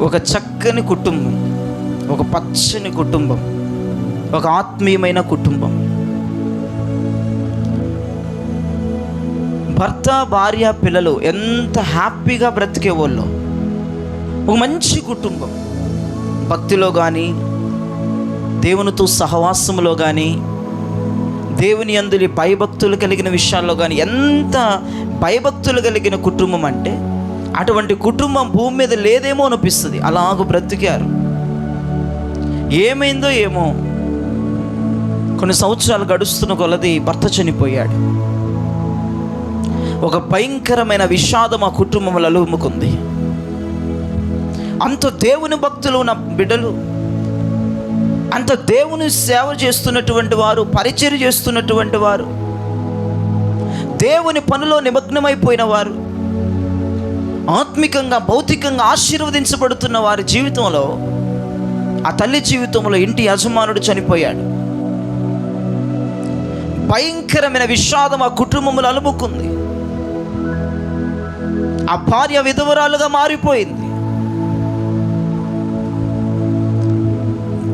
ఒక చక్కని కుటుంబం, ఒక పచ్చని కుటుంబం, ఒక ఆత్మీయమైన కుటుంబం. భర్త, భార్య, పిల్లలు ఎంత హ్యాపీగా బ్రతికేవాళ్ళు. ఒక మంచి కుటుంబం, భక్తిలో కానీ, దేవునితో సహవాసంలో కానీ, దేవుని యందు భయభక్తులు కలిగిన విషయాల్లో కానీ ఎంత భయభక్తులు కలిగిన కుటుంబం అంటే అటువంటి కుటుంబం భూమి మీద లేదేమో అనిపిస్తుంది. అలాగూ బ్రతికారు. ఏమైందో ఏమో, కొన్ని సంవత్సరాలు గడుస్తున్న కొలది భర్త చనిపోయాడు. ఒక భయంకరమైన విషాదం ఆ కుటుంబంలో అలుముకుంది. అంత దేవుని భక్తులు ఉన్న బిడ్డలు, అంత దేవుని సేవ చేస్తున్నటువంటి వారు, పరిచర్య చేస్తున్నటువంటి వారు, దేవుని పనిలో నిమగ్నమైపోయిన వారు, ఆత్మికంగా భౌతికంగా ఆశీర్వదించబడుతున్న వారి జీవితంలో, ఆ తల్లి జీవితంలో ఇంటి యజమానుడు చనిపోయాడు. భయంకరమైన విషాదం ఆ కుటుంబంలో అలుముకుంది. ఆ భార్య విధవరాలుగా మారిపోయింది.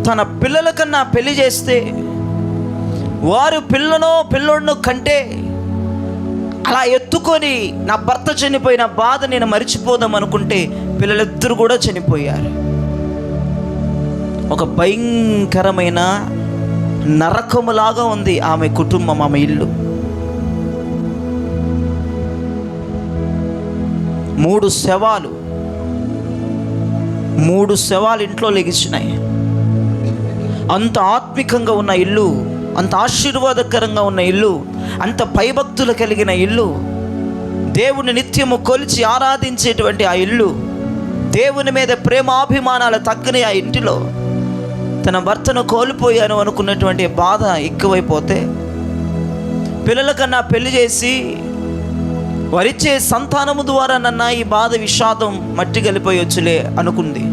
తన పిల్లల కన్నా పెళ్లి చేస్తే వారు పిల్లోడినో కంటే అలా ఎత్తుకొని నా భర్త చనిపోయిన బాధ నేను మరిచిపోదాం అనుకుంటే పిల్లలిద్దరు కూడా చనిపోయారు. ఒక భయంకరమైన నరకములాగా ఉంది ఆమె కుటుంబం, ఆమె ఇల్లు. 3 శవాలు ఇంట్లో లెగిసినాయి. అంత ఆత్మికంగా ఉన్న ఇల్లు, అంత ఆశీర్వాదకరంగా ఉన్న ఇల్లు, అంత భయభక్తులు కలిగిన ఇల్లు, దేవుని నిత్యము కొలిచి ఆరాధించేటువంటి ఆ ఇల్లు, దేవుని మీద ప్రేమాభిమానాలు తగ్గని ఆ ఇంటిలో తన భర్తను కోల్పోయాను అనుకున్నటువంటి బాధ ఎక్కువైపోతే పిల్లల కన్నా పెళ్లి చేసి వరిచ్చే సంతానము ద్వారా నన్న ఈ బాధ విషాదం మట్టి గలిపోయొచ్చులే అనుకుంది.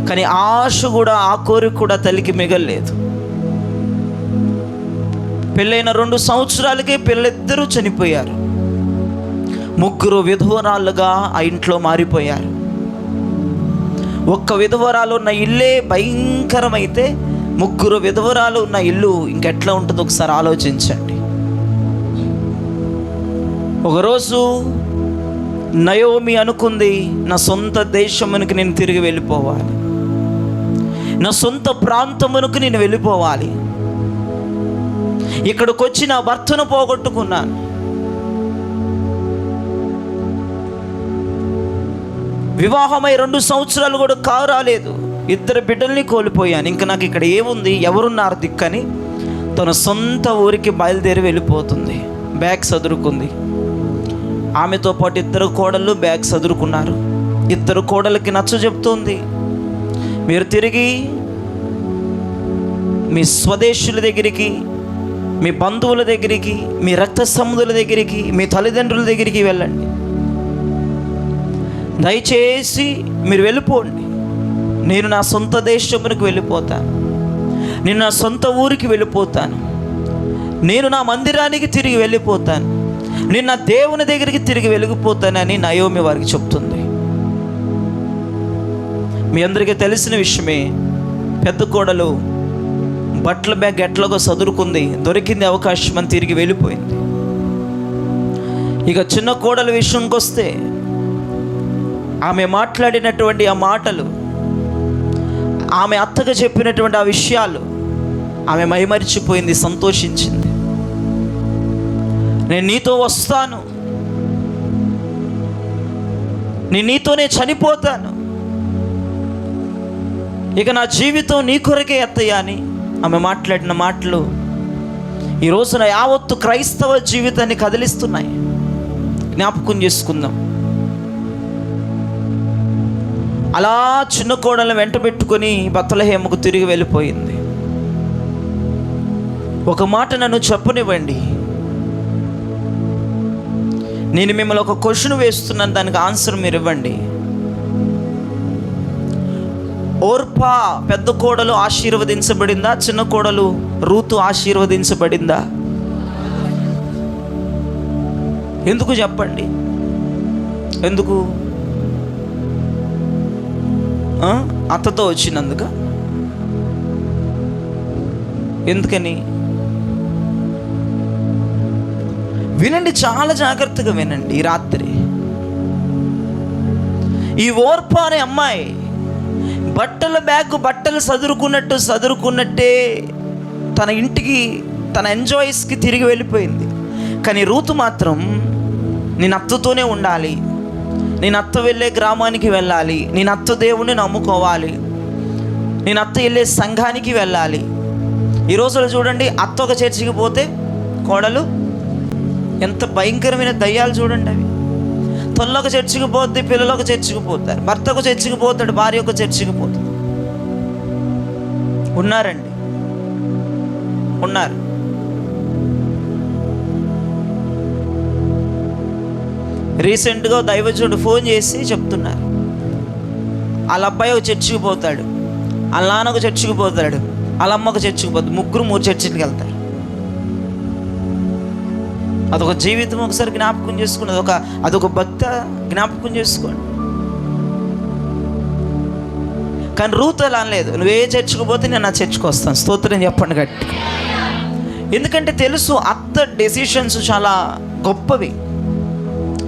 కానీ ఆశ కూడా, ఆ కోరిక కూడా తల్లికి మిగల్లేదు. పెళ్ళైన 2 సంవత్సరాలకే పిల్లలిద్దరూ చనిపోయారు. 3 విధవరాలుగా ఆ ఇంట్లో మారిపోయారు. ఒక్క విధవరాలు ఉన్న ఇల్లే భయంకరమైతే 3 విధవరాలు ఉన్న ఇల్లు ఇంకెట్లా ఉంటుందో ఒకసారి ఆలోచించండి. ఒకరోజు నయోమి అనుకుంది, నా సొంత దేశమునికి నేను తిరిగి వెళ్ళిపోవాలి, నా సొంత ప్రాంతమునకు నేను వెళ్ళిపోవాలి. ఇక్కడికి వచ్చి నా భర్తను పోగొట్టుకున్నాను, వివాహమై 2 సంవత్సరాలు కూడా కారాలేదు, 2 బిడ్డల్ని కోల్పోయాను, ఇంకా నాకు ఇక్కడ ఏముంది, ఎవరున్నారు దిక్కని తన సొంత ఊరికి బయలుదేరి వెళ్ళిపోతుంది. బ్యాగ్ సదురుకుంది. ఆమెతో పాటు 2 కోడళ్ళు బ్యాగ్ సదురుకున్నారు. 2 కోడలకి నచ్చ చెప్తుంది, మీరు తిరిగి మీ స్వదేశుల దగ్గరికి, మీ బంధువుల దగ్గరికి, మీ రక్త సంబంధుల దగ్గరికి, మీ తల్లిదండ్రుల దగ్గరికి వెళ్ళండి. దయచేసి మీరు వెళ్ళిపోండి. నేను నా సొంత దేశమునికి వెళ్ళిపోతాను, నేను నా సొంత ఊరికి వెళ్ళిపోతాను, నేను నా మందిరానికి తిరిగి వెళ్ళిపోతాను, నేను నా దేవుని దగ్గరికి తిరిగి వెళ్ళిపోతానని నయోమి వారికి చెప్తుంది. మీ అందరికీ తెలిసిన విషయమే, పెద్ద కోడలు బట్టల బ్యాగ్ ఎట్లాగో సదురుకుంది, దొరికింది అవకాశం అని తిరిగి వెళ్ళిపోయింది. ఇక చిన్న కోడల విషయంకి వస్తే ఆమె మాట్లాడినటువంటి ఆ మాటలు, ఆమె అత్తగా చెప్పినటువంటి ఆ విషయాలు ఆమె మైమరిచిపోయింది, సంతోషించింది. నేను నీతో వస్తాను, నేను నీతోనే చనిపోతాను, ఇక నా జీవితం నీ కొరకే అత్తయ్య అని ఆమె మాట్లాడిన మాటలు ఈ రోజున యావత్తు క్రైస్తవ జీవితాన్ని కదిలిస్తున్నాయి. జ్ఞాపకం చేసుకుందాం. అలా చిన్న కోడలను వెంట పెట్టుకొని బెత్లెహేముకు తిరిగి వెళ్ళిపోయింది. ఒక మాట నన్ను చెప్పనివ్వండి, నేను మిమ్మల్ని ఒక క్వశ్చన్ వేస్తున్నాను, దానికి ఆన్సర్ మీరు ఇవ్వండి. ఓర్పా పెద్ద కోడలు ఆశీర్వదించబడిందా, చిన్న కోడలు రూతు ఆశీర్వదించబడిందా? ఎందుకు చెప్పండి, ఎందుకు? అత్తతో వచ్చినందుక? ఎందుకని? వినండి, చాలా జాగ్రత్తగా వినండి. ఈ రాత్రి ఈ ఓర్ప అనే అమ్మాయి బట్టలు సదురుకున్నట్టే తన ఇంటికి, తన ఎంజాయ్స్కి తిరిగి వెళ్ళిపోయింది. కానీ రూతు మాత్రం నేను అత్తతోనే ఉండాలి, నేను అత్త వెళ్ళే గ్రామానికి వెళ్ళాలి, నేను అత్త దేవుణ్ణి నమ్ముకోవాలి, నేను అత్త వెళ్ళే సంఘానికి వెళ్ళాలి. ఈ రోజులో చూడండి, అత్త ఒక చర్చికి పోతే కోడలు ఎంత భయంకరమైన దయ్యాలు చూడండి. అవి తొల్లొక చర్చికి పోతే పిల్లలు ఒక చర్చికి పోతారు, భర్త ఒక చర్చికి పోతాడు, భార్య ఒక చర్చికి పోతుంది. ఉన్నారండి, ఉన్నారు. రీసెంట్గా దైవజనుడు ఫోన్ చేసి చెప్తున్నారు, వాళ్ళ అబ్బాయి ఒక చర్చికి పోతాడు, వాళ్ళ నాన్న ఒక చర్చికి పోతాడు, వాళ్ళ అమ్మ ఒక చర్చికి పోతాడు, ముగ్గురు 3 చర్చికి వెళ్తారు. అదొక జీవితం ఒకసారి జ్ఞాపకం చేసుకోండి, అదొక భక్త జ్ఞాపకం చేసుకోండి. కానీ రూత్ అలా అనలేదు, నువ్వే చర్చికి పోతే నేను నా చర్చికి వస్తాను. స్తోత్రం చెప్పండి గట్టి. ఎందుకంటే తెలుసు, అత్త డెసిషన్స్ చాలా గొప్పవి,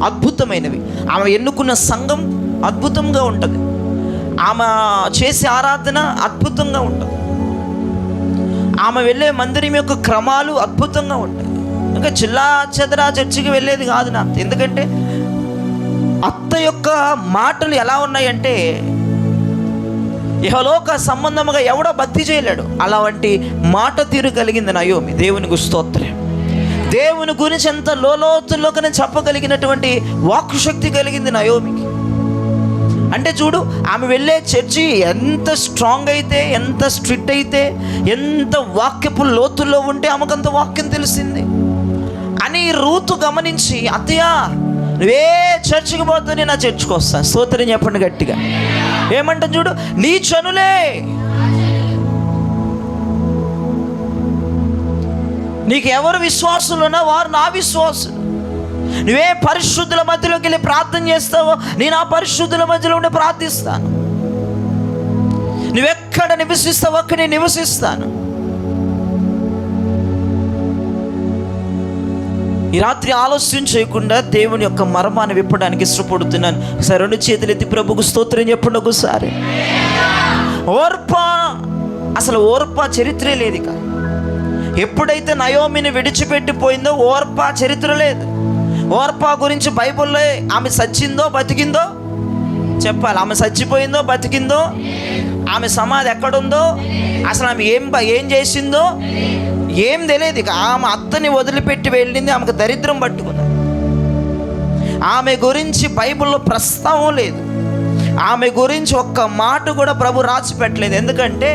అద్భుతమైనవి. ఆమె ఎన్నుకున్న సంఘం అద్భుతంగా ఉంటుంది, ఆమె చేసే ఆరాధన అద్భుతంగా ఉంటుంది, ఆమె వెళ్ళే మందిరం యొక్క క్రమాలు అద్భుతంగా ఉంటాయి. ఇంకా చిల్లా చెదరా చర్చికి వెళ్ళేది కాదు నా. ఎందుకంటే అత్త యొక్క మాటలు ఎలా ఉన్నాయంటే ఇహలోక సంబంధముగా ఎవడో భక్తి చేయలేడు. అలాంటి మాట తీరు కలిగింది నయోమి. దేవునికి స్తోత్రం. దేవుని గురించి ఎంత లోతుల్లోకనే చెప్పగలిగినటువంటి వాక్కు శక్తి కలిగింది నయోమికి. అంటే చూడు, ఆమె వెళ్ళే చర్చి ఎంత స్ట్రాంగ్ అయితే, ఎంత స్ట్రిక్ట్ అయితే, ఎంత వాక్యపు లోతుల్లో ఉంటే ఆమెకంత వాక్యం తెలిసింది అని రూతు గమనించి, అత్తయ్య నువ్వే చర్చికి పోతే నేను నా చర్చికి వస్తాను. స్తోత్రం చెప్పండి గట్టిగా. ఏమంటాను చూడు, నీ చనులే, నీకు ఎవరు విశ్వాసులున్నా వారు నా విశ్వాసులు. నువ్వే పరిశుద్ధుల మధ్యలోకి వెళ్ళి ప్రార్థన చేస్తావో నేను ఆ పరిశుద్ధుల మధ్యలో ఉండి ప్రార్థిస్తాను. నువ్వెక్కడ నివసిస్తావో అక్కడ నేను నివసిస్తాను. ఈ రాత్రి ఆలస్యం చేయకుండా దేవుని యొక్క మర్మాన్ని విప్పడానికి ఇష్టపడుతున్నాను. ఒకసారి 2 చేతులు ఎత్తి ప్రభుకు స్తోత్రం చెప్పండి ఒకసారి. అసలు ఓర్ప చరిత్రే లేదు. ఇక ఎప్పుడైతే నయోమిని విడిచిపెట్టిపోయిందో ఓర్ప చరిత్ర లేదు. ఓర్ప గురించి బైబిల్లో ఆమె సచ్చిందో బతికిందో చెప్పాలి. ఆమె చచ్చిపోయిందో బతికిందో, ఆమె సమాధి ఎక్కడుందో, అసలు ఆమె ఏం చేసిందో ఏం తెలియదు. ఇక ఆమె అత్తని వదిలిపెట్టి వెళ్ళింది, ఆమెకు దరిద్రం పట్టుకుంది. ఆమె గురించి బైబిల్లో ప్రస్తావం లేదు. ఆమె గురించి ఒక్క మాట కూడా ప్రభు రాసి పెట్టలేదు. ఎందుకంటే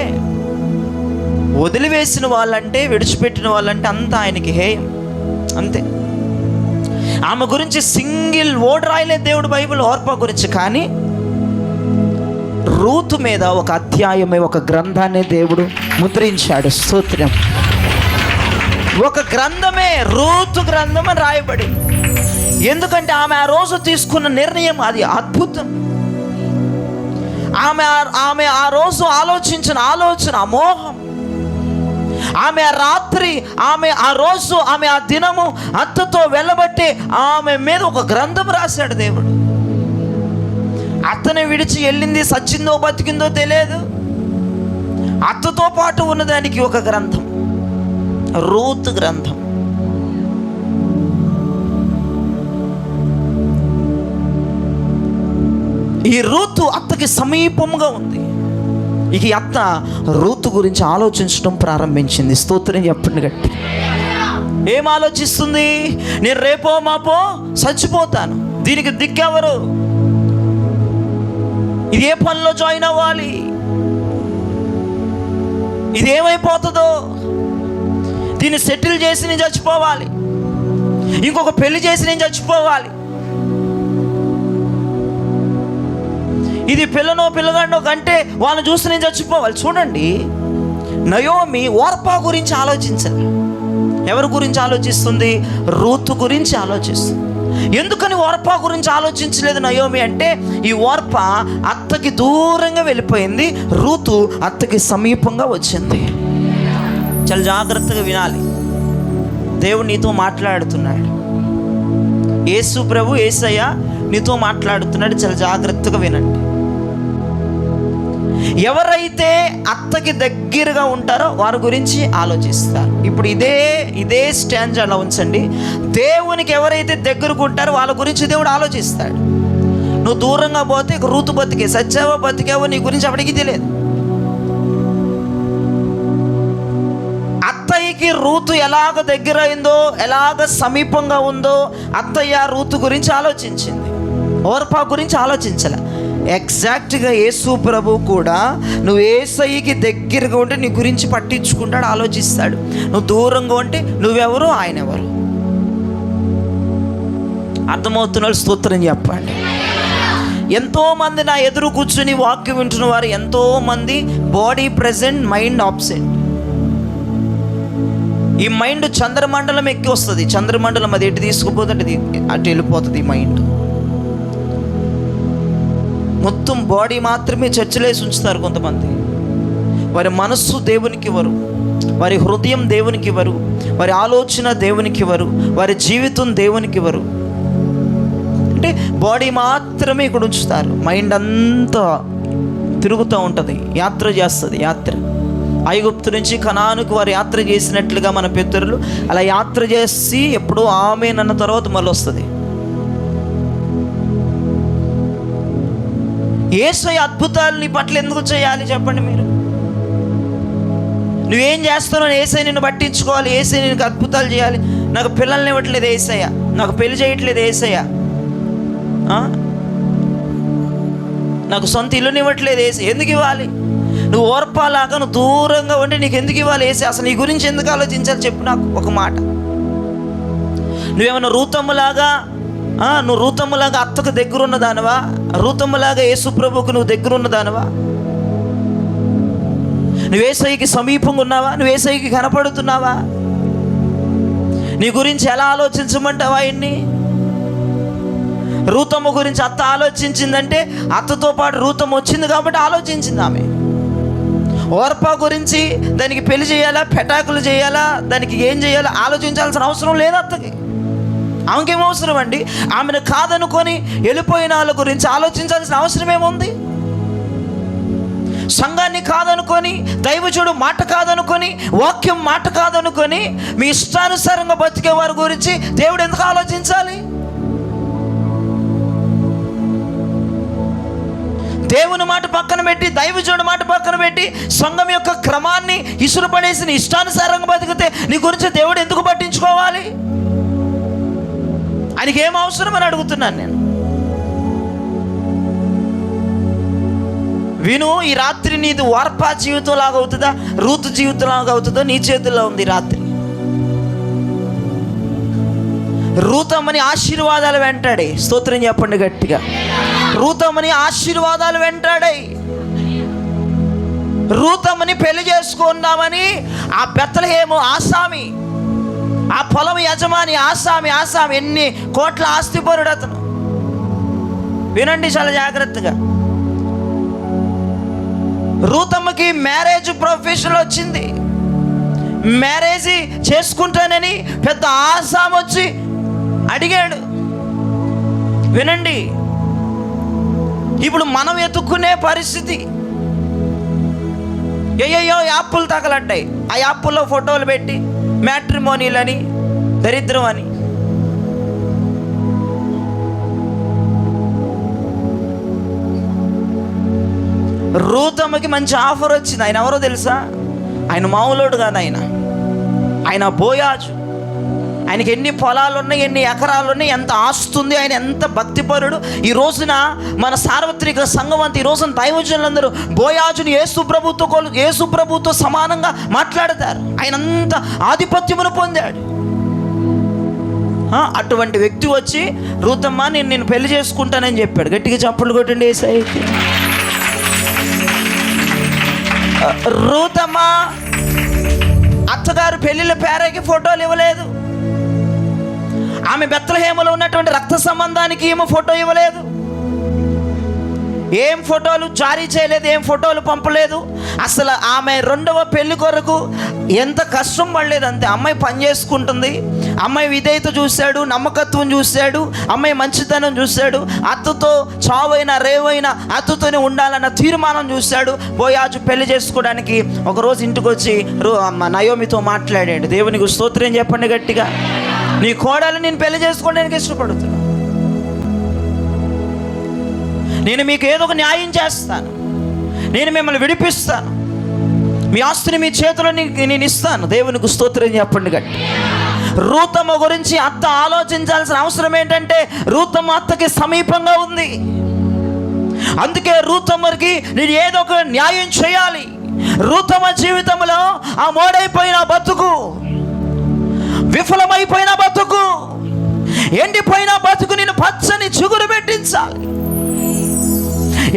వదిలివేసిన వాళ్ళంటే, విడిచిపెట్టిన వాళ్ళంటే అంతా ఆయనకి హేయం, అంతే. ఆమె గురించి సింగిల్ వర్డ్ రాయలేదు దేవుడు బైబిల్ ఓర్ప గురించి. కానీ రూతు మీద ఒక అధ్యాయమే, ఒక గ్రంథాన్ని దేవుడు ముద్రించాడు. స్తోత్రం. ఒక గ్రంథమే, రూతు గ్రంథం అని రాయబడింది. ఎందుకంటే ఆమె ఆ రోజు తీసుకున్న నిర్ణయం అది అద్భుతం. ఆమె ఆ రోజు ఆలోచించిన ఆలోచన అమోఘం. ఆమె ఆ రాత్రి, ఆమె ఆ రోజు, ఆమె ఆ దినము అత్తతో వెళ్ళబట్టి ఆమె మీద ఒక గ్రంథం రాశాడు దేవుడు. అత్తని విడిచి వెళ్ళింది, సచ్చిందో బతికిందో తెలియదు. అత్తతో పాటు ఉన్నదానికి ఒక గ్రంథం, రూత్ గ్రంథం. ఈ రూతు అత్తకి సమీపంగా ఉంది. ఇక అత్త రూతు గురించి ఆలోచించడం ప్రారంభించింది. స్తోత్రం చెప్పండి గట్టి. ఏం ఆలోచిస్తుంది? నేను రేపో మాపో చచ్చిపోతాను, దీనికి దిక్కెవరు? ఇది ఏ పనిలో జాయిన్ అవ్వాలి? ఇది ఏమైపోతుందో? దీన్ని సెటిల్ చేసి నేను చచ్చిపోవాలి, ఇంకొక పెళ్లి చేసి నేను చచ్చిపోవాలి. ఇది పిల్లనో పిల్లగాడో కంటే వాళ్ళని చూసి నేను చచ్చిపోవాలి. చూడండి, నయోమి ఓర్పా గురించి ఆలోచించాలి. ఎవరి గురించి ఆలోచిస్తుంది? రూతు గురించి ఆలోచిస్తుంది. ఎందుకని ఓర్పా గురించి ఆలోచించలేదు నయోమి అంటే, ఈ ఓర్పా అత్తకి దూరంగా వెళ్ళిపోయింది, రూతు అత్తకి సమీపంగా వచ్చింది. చాలా జాగ్రత్తగా వినాలి. దేవుడు నీతో మాట్లాడుతున్నాడు. యేసు ప్రభు, యేసయ్య నీతో మాట్లాడుతున్నాడు. చాలా జాగ్రత్తగా వినండి. ఎవరైతే అత్తకి దగ్గరగా ఉంటారో వారి గురించి ఆలోచిస్తారు. ఇప్పుడు ఇదే స్టాండ్ అలా ఉంచండి. దేవునికి ఎవరైతే దగ్గరకు ఉంటారో వాళ్ళ గురించి దేవుడు ఆలోచిస్తాడు. నువ్వు దూరంగా పోతే రూతు బతికే, సచ్చావో బతికావో నీ గురించి ఎవరికి తెలియదు. అత్తయ్యకి రూతు ఎలాగ దగ్గర అయిందో, ఎలాగ సమీపంగా ఉందో అత్తయ్య రూతు గురించి ఆలోచించింది, ఓర్పా గురించి ఆలోచించాల. ఎగ్జాక్ట్గా యేసు ప్రభు కూడా నువ్వు యేసయ్యకి దగ్గరగా ఉంటే నీ గురించి పట్టించుకుంటాడు, ఆలోచిస్తాడు. నువ్వు దూరంగా ఉంటే నువ్వెవరు, ఆయన ఎవరు. అర్థమవుతున్నాడు? స్తోత్రం చెప్పండి. ఎంతోమంది నా ఎదురు కూర్చుని వాక్యం వింటున్న వారు ఎంతోమంది బాడీ ప్రెజెంట్, మైండ్ ఆబ్సెంట్. ఈ మైండ్ చంద్రమండలం ఎక్కి వస్తుంది. చంద్రమండలం అది ఎటు తీసుకుపోతుంది అటు వెళ్ళిపోతుంది. ఈ మైండ్ మొత్తం బాడీ మాత్రమే చర్చలేసి ఉంచుతారు కొంతమంది. వారి మనస్సు దేవునికి ఇవ్వరు, వారి హృదయం దేవునికి ఇవ్వరు, వారి ఆలోచన దేవునికి ఇవ్వరు, వారి జీవితం దేవునికి ఇవ్వరు. అంటే బాడీ మాత్రమే ఇక్కడ ఉంచుతారు. మైండ్ అంతా తిరుగుతూ ఉంటుంది, యాత్ర చేస్తుంది. యాత్ర ఐగుప్తు నుంచి కనానుకు వారు యాత్ర చేసినట్లుగా మన పితరులు అలా యాత్ర చేసి ఎప్పుడో ఆమేన్ అన్న తర్వాత మళ్ళీ వస్తుంది. యేసయ్య అద్భుతాలు నీ పట్ల ఎందుకు చేయాలి చెప్పండి మీరు? నువ్వేం చేస్తున్నావు? యేసయ్య నిన్ను పట్టించుకోవాలి, యేసయ్య నీకు అద్భుతాలు చేయాలి. నాకు పిల్లల్ని ఇవ్వట్లేదు యేసయ్య, నాకు పెళ్లి చేయట్లేదు యేసయ్య, నాకు సొంత ఇల్లుని ఇవ్వట్లేదు యేసయ్య. ఎందుకు ఇవ్వాలి? నువ్వు ఓర్పాలాగా నువ్వు దూరంగా ఉండి నీకు ఎందుకు ఇవ్వాలి యేసయ్య? అసలు నీ గురించి ఎందుకు ఆలోచించాలి చెప్పు నాకు ఒక మాట. నువ్వేమన్నా నువ్వు రూతమ్మలాగా అత్తకు దగ్గర ఉన్నదానవా? రూతమ్మలాగా యేసు ప్రభువుకు నువ్వు దగ్గర ఉన్నదానవా? నువ్వు యేసయ్యకి సమీపంగా ఉన్నావా? నువ్వు యేసయ్యకి కనపడుతున్నావా? నీ గురించి ఎలా ఆలోచించమంటావా? ఆయన్ని రూతమ్మ గురించి అత్త ఆలోచించిందంటే అత్తతో పాటు రూతమ్మ వచ్చింది కాబట్టి ఆలోచించింది ఆమె. ఓర్పా గురించి దానికి పెళ్లి చేయాలా, పెటాకులు చేయాలా, దానికి ఏం చేయాలా ఆలోచించాల్సిన అవసరం లేదు అత్తకి. ఆమెకేం అవసరం అండి? ఆమెను కాదనుకొని వెళ్ళిపోయిన వాళ్ళ గురించి ఆలోచించాల్సిన అవసరం ఏముంది? సంఘాన్ని కాదనుకొని, దైవజుడు మాట కాదనుకొని, వాక్యం మాట కాదనుకొని మీ ఇష్టానుసారంగా బతికే వారి గురించి దేవుడు ఎందుకు ఆలోచించాలి? దేవుని మాట పక్కన పెట్టి, దైవజుడి మాట పక్కన పెట్టి, సంఘం యొక్క క్రమాన్ని ఇసురుపడేసి నీ ఇష్టానుసారంగా బతికితే నీ గురించి దేవుడు ఎందుకు పట్టించుకోవాలి? ఆయనకి ఏం అవసరం అని అడుగుతున్నాను నేను. విను, ఈ రాత్రి నీది ఓర్పా జీవితం లాగా అవుతుందా, రూతు జీవితం లాగా అవుతుందో నీ చేతుల్లో ఉంది. రాత్రి రూతమ్మని ఆశీర్వాదాలు వెంటాడే. స్తోత్రం చెప్పండి గట్టిగా. రూతమ్మని ఆశీర్వాదాలు వెంటాడాయి. రూతమ్మని పెళ్లి చేసుకుందామని ఆ బెత్లెహేము ఆసామి, ఆ పొలం యజమాని ఆసామి ఎన్ని కోట్ల ఆస్తిపరుడు అతను. వినండి చాలా జాగ్రత్తగా. రూతమ్మకి మ్యారేజ్ ప్రొఫెషన్ వచ్చింది. మ్యారేజ్ చేసుకుంటానని పెద్ద ఆసాం వచ్చి అడిగాడు. వినండి, ఇప్పుడు మనం ఎత్తుక్కునే పరిస్థితి. ఏయో యాప్పులు తగలడ్డాయి. ఆ యాప్పుల్లో ఫోటోలు పెట్టి మ్యాట్రిమోనీలని, దరిద్రం అని. రూతమ్మకి మంచి ఆఫర్ వచ్చింది. ఆయన ఎవరో తెలుసా? ఆయన మామూలుడు కాదు. ఆయన బోయాజు. ఆయనకి ఎన్ని పొలాలు ఉన్నాయి, ఎన్ని ఎకరాలు ఉన్నాయి, ఎంత ఆస్తుంది, ఆయన ఎంత భక్తిపరుడు. ఈ రోజున మన సార్వత్రిక సంఘం అంతా, ఈ రోజున దైవజనులందరూ బోయాజుని యేసు ప్రభుతో సమానంగా మాట్లాడతారు. ఆయన అంత ఆధిపత్యమును పొందాడు. అటువంటి వ్యక్తి వచ్చి రూతమ్మ నేను పెళ్లి చేసుకుంటానని చెప్పాడు. గట్టిగా చప్పట్లు కొట్టండి యేసయ్యకి. రూతమ్మ అత్తగారు పెళ్లిళ్ళ పేరకి ఫోటోలు ఇవ్వలేదు. ఆమె బెత్లెహేములో ఉన్నటువంటి రక్త సంబంధానికి ఏమో ఫోటో ఇవ్వలేదు, ఏం ఫోటోలు జారీ చేయలేదు, ఏం ఫోటోలు పంపలేదు. అసలు ఆమె రెండవ పెళ్లి కొరకు ఎంత కష్టం పడలేదు అంతే. అమ్మాయి పని చేసుకుంటుంది, అమ్మాయి విధేయత చూశాడు, నమ్మకత్వం చూశాడు, అమ్మాయి మంచితనం చూశాడు, అత్తతో చావైనా రేవైనా అత్తతోనే ఉండాలన్న తీర్మానం చూశాడు. బోయాజు పెళ్లి చేసుకోవడానికి ఒకరోజు ఇంటికి వచ్చి నయోమితో మాట్లాడాడు. దేవునికి స్తోత్రం చెప్పండి గట్టిగా. నీ కోడలు నేను పెళ్లి చేసుకోవడానికి ఇష్టపడుతున్నా, నేను మీకు ఏదో ఒక న్యాయం చేస్తాను, నేను మిమ్మల్ని విడిపిస్తాను, మీ ఆస్తిని మీ చేతిలో నేను ఇస్తాను. దేవునికి స్తోత్రం చెప్పండి గట్టి. రూతమ్మ గురించి అత్త ఆలోచించాల్సిన అవసరం ఏంటంటే రూతమ్మ అత్తకి సమీపంగా ఉంది. అందుకే రూతమ్మకి నేను ఏదో ఒక న్యాయం చేయాలి. రూతమ్మ జీవితంలో ఆ మోడైపోయిన బతుకు, విఫలమైపోయిన బతుకు, ఎండిపోయిన బతుకు నేను పచ్చని చిగురు పెట్టించాలి.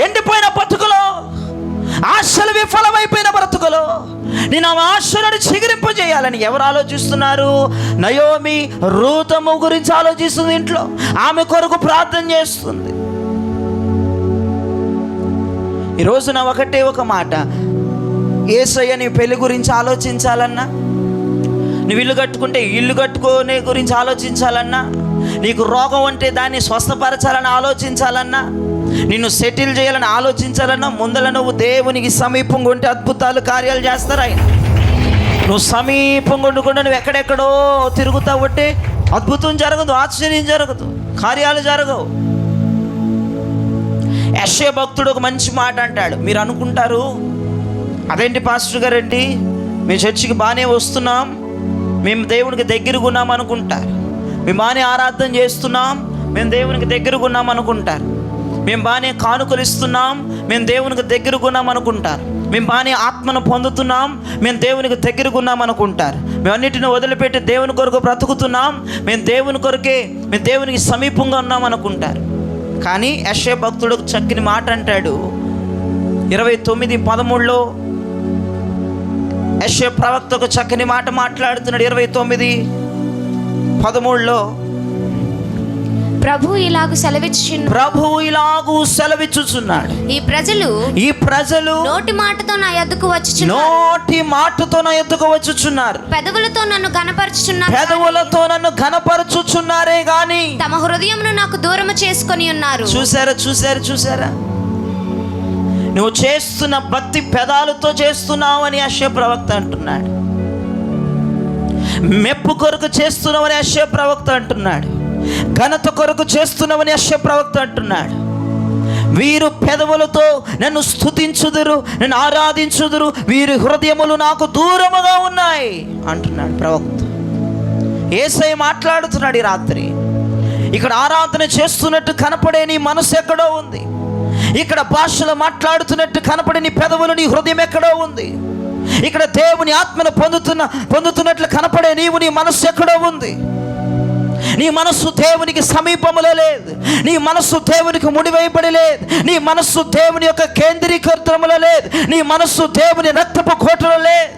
ఎండిపోయిన బతుకులో, ఆశలు విఫలమైపోయిన బ్రతుకులో నేను ఆ ఆశలను చిగురింపజేయాలని ఎవరు ఆలోచిస్తున్నారు? నయోమి రూతమ్మ గురించి ఆలోచిస్తుంది. ఇంట్లో ఆమె కొరకు ప్రార్థన చేస్తుంది. ఈరోజు నా ఒకటే ఒక మాట, యేసయ్య నీ పెళ్లి గురించి ఆలోచించాలన్నా, నువ్వు ఇల్లు కట్టుకుంటే ఇల్లు కట్టుకునే గురించి ఆలోచించాలన్నా, నీకు రోగం అంటే దాన్ని స్వస్థపరచాలని ఆలోచించాలన్నా, నిన్ను సెటిల్ చేయాలని ఆలోచించాలన్నా, ముందర నువ్వు దేవునికి సమీపంగా ఉంటే అద్భుతాలు కార్యాలు చేస్తారు ఆయన. నువ్వు సమీపంగా ఉండకుండా నువ్వు ఎక్కడెక్కడో తిరుగుతావు అంటే అద్భుతం జరగదు, ఆశ్చర్యం జరగదు, కార్యాలు జరగవు. యెషయా భక్తుడు ఒక మంచి మాట అంటాడు. మీరు అనుకుంటారు అదేంటి పాస్టర్ గారండి, మేము చర్చికి బాగానే వస్తున్నాం, మేము దేవునికి దగ్గరగా ఉన్నాం అనుకుంటారు. మేము బాగానే ఆరాధన చేస్తున్నాం, మేము దేవునికి దగ్గరగా ఉన్నాం అనుకుంటారు. మేము బాగానే కానుకలు ఇస్తున్నాం, మేము దేవునికి దగ్గరగా ఉన్నాం అనుకుంటారు. మేము బాగానే ఆత్మను పొందుతున్నాం, మేము దేవునికి దగ్గరగా ఉన్నాం అనుకుంటారు. మేము అన్నిటిని వదిలిపెట్టి దేవుని కొరకు బ్రతుకుతున్నాం, మేము దేవునికి సమీపంగా ఉన్నాం అనుకుంటారు. కానీ యెషయా భక్తుడు చక్కని మాట అంటాడు. 29:13 యెషయా ప్రవక్త ఒక చక్కని మాట మాట్లాడుతున్నాడు. 29:13 ప్రభువు ఇలాగు సెలవిచ్చుచున్నాడు, ఈ ప్రజలు నోటి మాటతో నా యొద్దకు వచ్చుచున్నారు, పెదవులతో నన్ను ఘనపరచుచున్నారే గాని తమ హృదయమును నాకు దూరము చేసుకొని ఉన్నారు. చూసారా నువ్వు చేస్తున్న భక్తి పెదాలతో చేస్తున్నావు అని యెషయా ప్రవక్త అంటున్నాడు. మెప్పు కొరకు చేస్తున్నావని యెషయా ప్రవక్త అంటున్నాడు. ఘనత కొరకు చేస్తున్నావని యెషయా ప్రవక్త అంటున్నాడు. వీరు పెదవులతో నన్ను స్తుతించుదురు, నన్ను ఆరాధించుదురు, వీరి హృదయములు నాకు దూరముగా ఉన్నాయి అంటున్నాడు ప్రవక్త. యేసయ్య మాట్లాడుతున్నాడు ఈ రాత్రి. ఇక్కడ ఆరాధన చేస్తున్నట్టు కనపడే నీ మనసు ఎక్కడో ఉంది. ఇక్కడ భాషలు మాట్లాడుతున్నట్టు కనపడే నీ పెదవులు, నీ హృదయం ఎక్కడో ఉంది. ఇక్కడ దేవుని ఆత్మను పొందుతున్నట్లు కనపడే నీవు, నీ మనస్సు ఎక్కడో ఉంది. నీ మనస్సు దేవునికి సమీపములో లేదు, నీ మనస్సు దేవునికి ముడివేయబడి లేదు, నీ మనస్సు దేవుని యొక్క కేంద్రీకృతములో లేదు, నీ మనస్సు దేవుని రక్తపు కోటలో లేదు.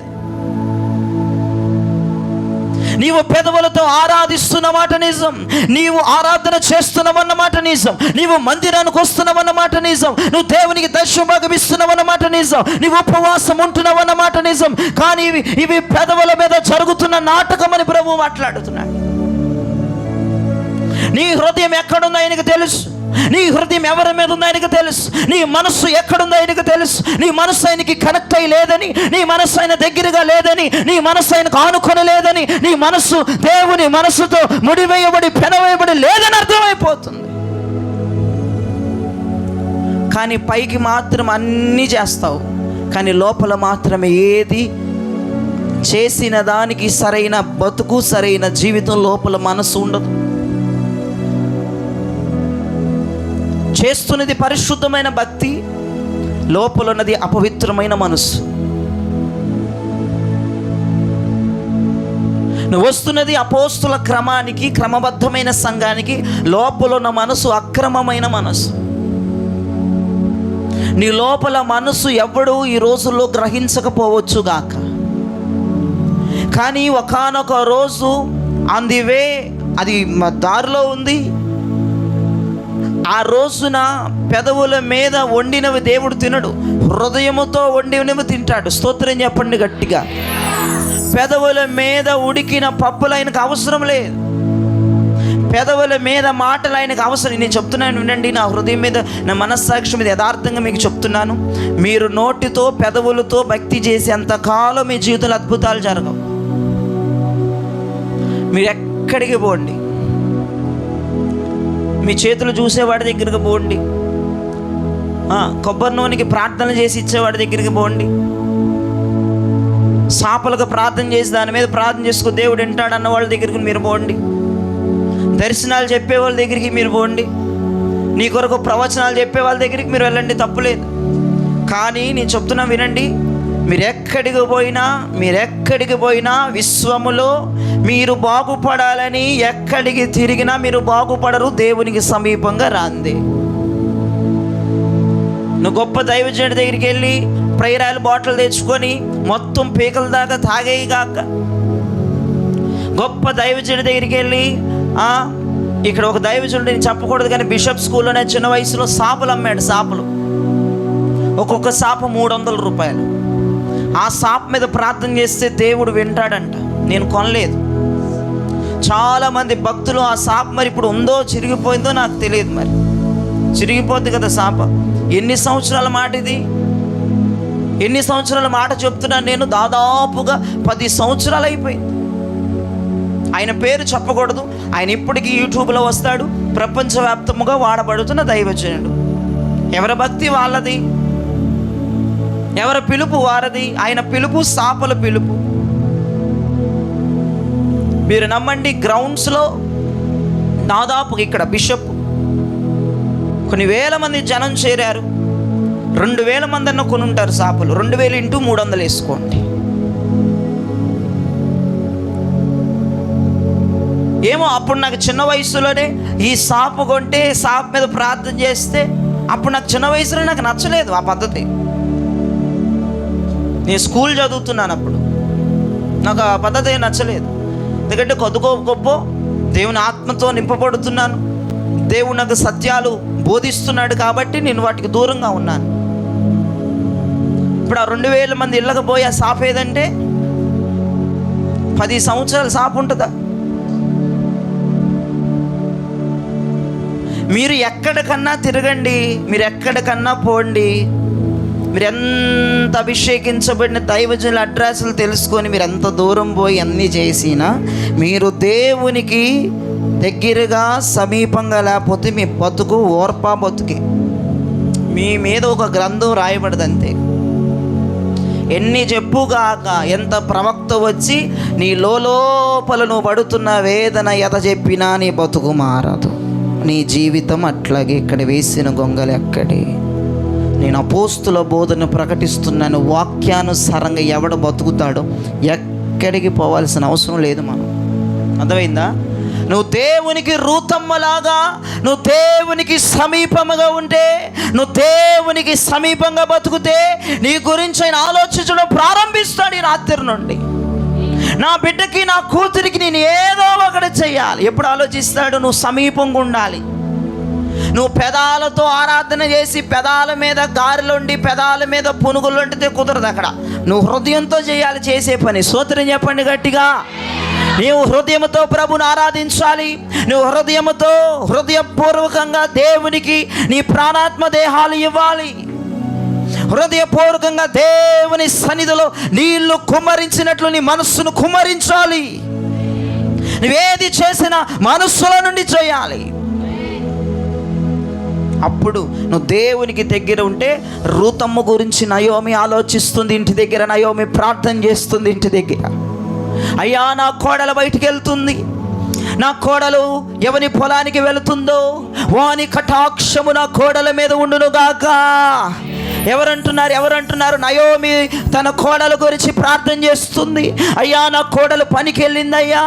నీవు పెదవులతో ఆరాధిస్తున్న మాట నిజం, నీవు ఆరాధన చేస్తున్నావన్న మాట నిజం, నీవు మందిరానికి వస్తున్నావన్న మాట నిజం, నువ్వు దేవునికి దశమభాగం ఇస్తున్నావన్న మాట నిజం, నీవు ఉపవాసం ఉంటున్నావన్న మాట నిజం. కానీ ఇవి పెదవుల మీద జరుగుతున్న నాటకం అని ప్రభువు మాట్లాడుతున్నాడు. నీ హృదయం ఎక్కడుందో ఆయనకు తెలుసు, నీ హృదయం ఎవరి మీద ఉందో ఆయనకు తెలుసు, నీ మనస్సు ఎక్కడుందో ఆయనకు తెలుసు. నీ మనస్సు ఆయనకి కనెక్ట్ అయ్యి లేదని, నీ మనస్సు ఆయన దగ్గరగా లేదని, నీ మనస్సు ఆయనకు ఆనుకొని లేదని, నీ మనస్సు దేవుని మనస్సుతో ముడివేయబడి పెనవేయబడి లేదని అర్థమైపోతుంది. కానీ పైకి మాత్రం అన్నీ చేస్తావు, కానీ లోపల మాత్రమే ఏది చేసిన దానికి సరైన బతుకు, సరైన జీవితం లోపల మనస్సు ఉండదు. చేస్తున్నది పరిశుద్ధమైన భక్తి, లోపల ఉన్నది అపవిత్రమైన మనస్సు. నువ్వు వస్తున్నది అపోస్తుల క్రమానికి, క్రమబద్ధమైన సంఘానికి, లోపల ఉన్న మనసు అక్రమమైన మనసు. నీ లోపల మనసు ఎవడు ఈ రోజుల్లో గ్రహించకపోవచ్చు గాక, కానీ ఒకానొక రోజు ఆన్ ది వే అది దారిలో ఉంది. ఆ రోజున పెదవుల మీద వండినవి దేవుడు తినడు, హృదయముతో వండినవి తింటాడు. స్తోత్రం చెప్పండి గట్టిగా. పెదవుల మీద ఉడికిన పప్పులు ఆయనకు అవసరం లేదు, పెదవుల మీద మాటలు ఆయనకు అవసరం. నేను చెప్తున్నాను వినండి, నా హృదయం మీద, నా మనస్సాక్షి మీద యథార్థంగా మీకు చెప్తున్నాను. మీరు నోటితో పెదవులతో భక్తి చేసేంతకాలం మీ జీవితంలో అద్భుతాలు జరగవు. మీరు ఎక్కడికి పోండి, మీ చేతులు చూసేవాడి దగ్గరికి పోండి, కొబ్బరి నూనెకి ప్రార్థన చేసి ఇచ్చేవాడి దగ్గరికి పోండి, సాపలకు ప్రార్థన చేసి దాని మీద ప్రార్థన చేసుకో దేవుడు వింటాడు అన్న వాళ్ళ దగ్గరికి మీరు పోండి, దర్శనాలు చెప్పే వాళ్ళ దగ్గరికి మీరు పోండి, నీ కొరకు ప్రవచనాలు చెప్పే వాళ్ళ దగ్గరికి మీరు వెళ్ళండి, తప్పులేదు. కానీ నేను చెప్తున్నా వినండి, మీరు ఎక్కడికి పోయినా విశ్వములో మీరు బాగుపడాలని ఎక్కడికి తిరిగినా మీరు బాగుపడరు, దేవునికి సమీపంగా రాంది. నువ్వు గొప్ప దైవజనుడి దగ్గరికి వెళ్ళి ప్రైరాయిల్ బాటిల్ తెచ్చుకొని మొత్తం పీకల దాకా తాగేయగాక, గొప్ప దైవజనుడి దగ్గరికి వెళ్ళి ఇక్కడ ఒక దైవజనుడు, నేను చెప్పకూడదు కానీ బిషప్ స్కూల్లోనే చిన్న వయసులో సాపలు అమ్మాడు. సాపలు ఒక్కొక్క సాప 300 రూపాయలు. ఆ సాప మీద ప్రార్థన చేస్తే దేవుడు వింటాడంట. నేను కొనలేదు. చాలామంది భక్తులు ఆ సాప మరి ఇప్పుడు ఉందో చిరిగిపోయిందో నాకు తెలియదు. మరి చిరిగిపోద్ది కదా సాప. ఎన్ని సంవత్సరాల మాట ఇది, ఎన్ని సంవత్సరాల మాట చెప్తున్నాను నేను, దాదాపుగా 10 సంవత్సరాలు అయిపోయింది. ఆయన పేరు చెప్పకూడదు, ఆయన ఇప్పటికీ యూట్యూబ్లో వస్తాడు, ప్రపంచవ్యాప్తముగా వాడబడుతున్న దైవజనుడు. ఎవరి భక్తి వాళ్ళది, ఎవరి పిలుపు వారది. ఆయన పిలుపు సాపల పిలుపు. మీరు నమ్మండి, గ్రౌండ్స్లో దాదాపు ఇక్కడ బిషప్ కొన్ని వేల మంది జనం చేరారు. 2000 మంది అన్న కొని ఉంటారు సాపలు. 2000 × 300 వేసుకోండి. ఏమో అప్పుడు నాకు చిన్న వయసులోనే ఈ సాపు కొంటే సాపు మీద ప్రార్థన చేస్తే, అప్పుడు నాకు చిన్న వయసులో నాకు నచ్చలేదు ఆ పద్ధతి. నేను స్కూల్ చదువుతున్నాను అప్పుడు, నాకు ఆ పద్ధతి నచ్చలేదు. ఎందుకంటే కొద్దిగో గొప్ప దేవుని ఆత్మతో నింపబడుతున్నాను, దేవుడు నాకు సత్యాలు బోధిస్తున్నాడు కాబట్టి నేను వాటికి దూరంగా ఉన్నాను. ఇప్పుడు ఆ 2000 మంది ఇళ్ళకి పోయి ఆ సాపు ఏదంటే 10 సంవత్సరాల సాపు ఉంటుందా? మీరు ఎక్కడికన్నా తిరగండి, మీరు ఎక్కడికన్నా పోండి, మీరు ఎంత అభిషేకించబడిన దైవజనుల అడ్రస్లు తెలుసుకొని మీరు ఎంత దూరం పోయి అన్నీ చేసినా మీరు దేవునికి దగ్గరగా సమీపంగా లేకపోతే మీ బతుకు ఓర్పా బతుకి. మీ మీద ఒక గ్రంథం రాయబడదంతే. ఎన్ని చెప్పుగాక ఎంత ప్రవక్త వచ్చి నీ లోపల నువ్వు పడుతున్న వేదన ఎత చెప్పినా నీ బతుకు మారదు. నీ జీవితం అట్లాగే ఇక్కడ వేసిన గొంగలు ఎక్కడి. నేను అపోస్తుల బోధన ప్రకటిస్తున్నాను, వాక్యానుసారంగా ఎవడ బతుకుతాడో ఎక్కడికి పోవాల్సిన అవసరం లేదు. మనం అర్థమైందా? నువ్వు దేవునికి రూతమ్మలాగా, నువ్వు దేవునికి సమీపంగా ఉంటే, నువ్వు దేవునికి సమీపంగా బతుకుతే నీ గురించి ఆయన ఆలోచించడం ప్రారంభిస్తాడు. ఈ రాత్రి నుండి నా బిడ్డకి, నా కూతురికి నేను ఏదో ఒకటి చెయ్యాలి. ఎప్పుడు ఆలోచిస్తాడు? నువ్వు సమీపంగా ఉండాలి. నువ్వు పెదాలతో ఆరాధన చేసి పెదాల మీద గారెలుండి పెదాల మీద పునుగులు వండితే కుదరదు. అక్కడ నువ్వు హృదయంతో చేయాలి చేసే పని. స్తోత్రం చెప్పండి గట్టిగా. నీవు హృదయంతో ప్రభుని ఆరాధించాలి. నువ్వు హృదయపూర్వకంగా దేవునికి నీ ప్రాణాత్మ దేహాలు ఇవ్వాలి. హృదయపూర్వకంగా దేవుని సన్నిధిలో నీళ్లు కుమ్మరించినట్లు నీ మనస్సును కుమ్మరించాలి. నువ్వేది చేసినా మనస్సులో నుండి చేయాలి. అప్పుడు నువ్వు దేవునికి దగ్గర ఉంటే, రూతమ్మ గురించి నయోమి ఆలోచిస్తుంది ఇంటి దగ్గర, నయోమి ప్రార్థన చేస్తుంది ఇంటి దగ్గర. అయ్యా, నా కోడలు బయటికి వెళ్తుంది, నా కోడలు ఎవని పొలానికి వెళుతుందో వాని కటాక్షము నా కోడల మీద ఉండునుగాక. ఎవరంటున్నారు? నయోమి తన కోడల గురించి ప్రార్థన చేస్తుంది. అయ్యా, నా కోడలు పనికి వెళ్ళిందయ్యా,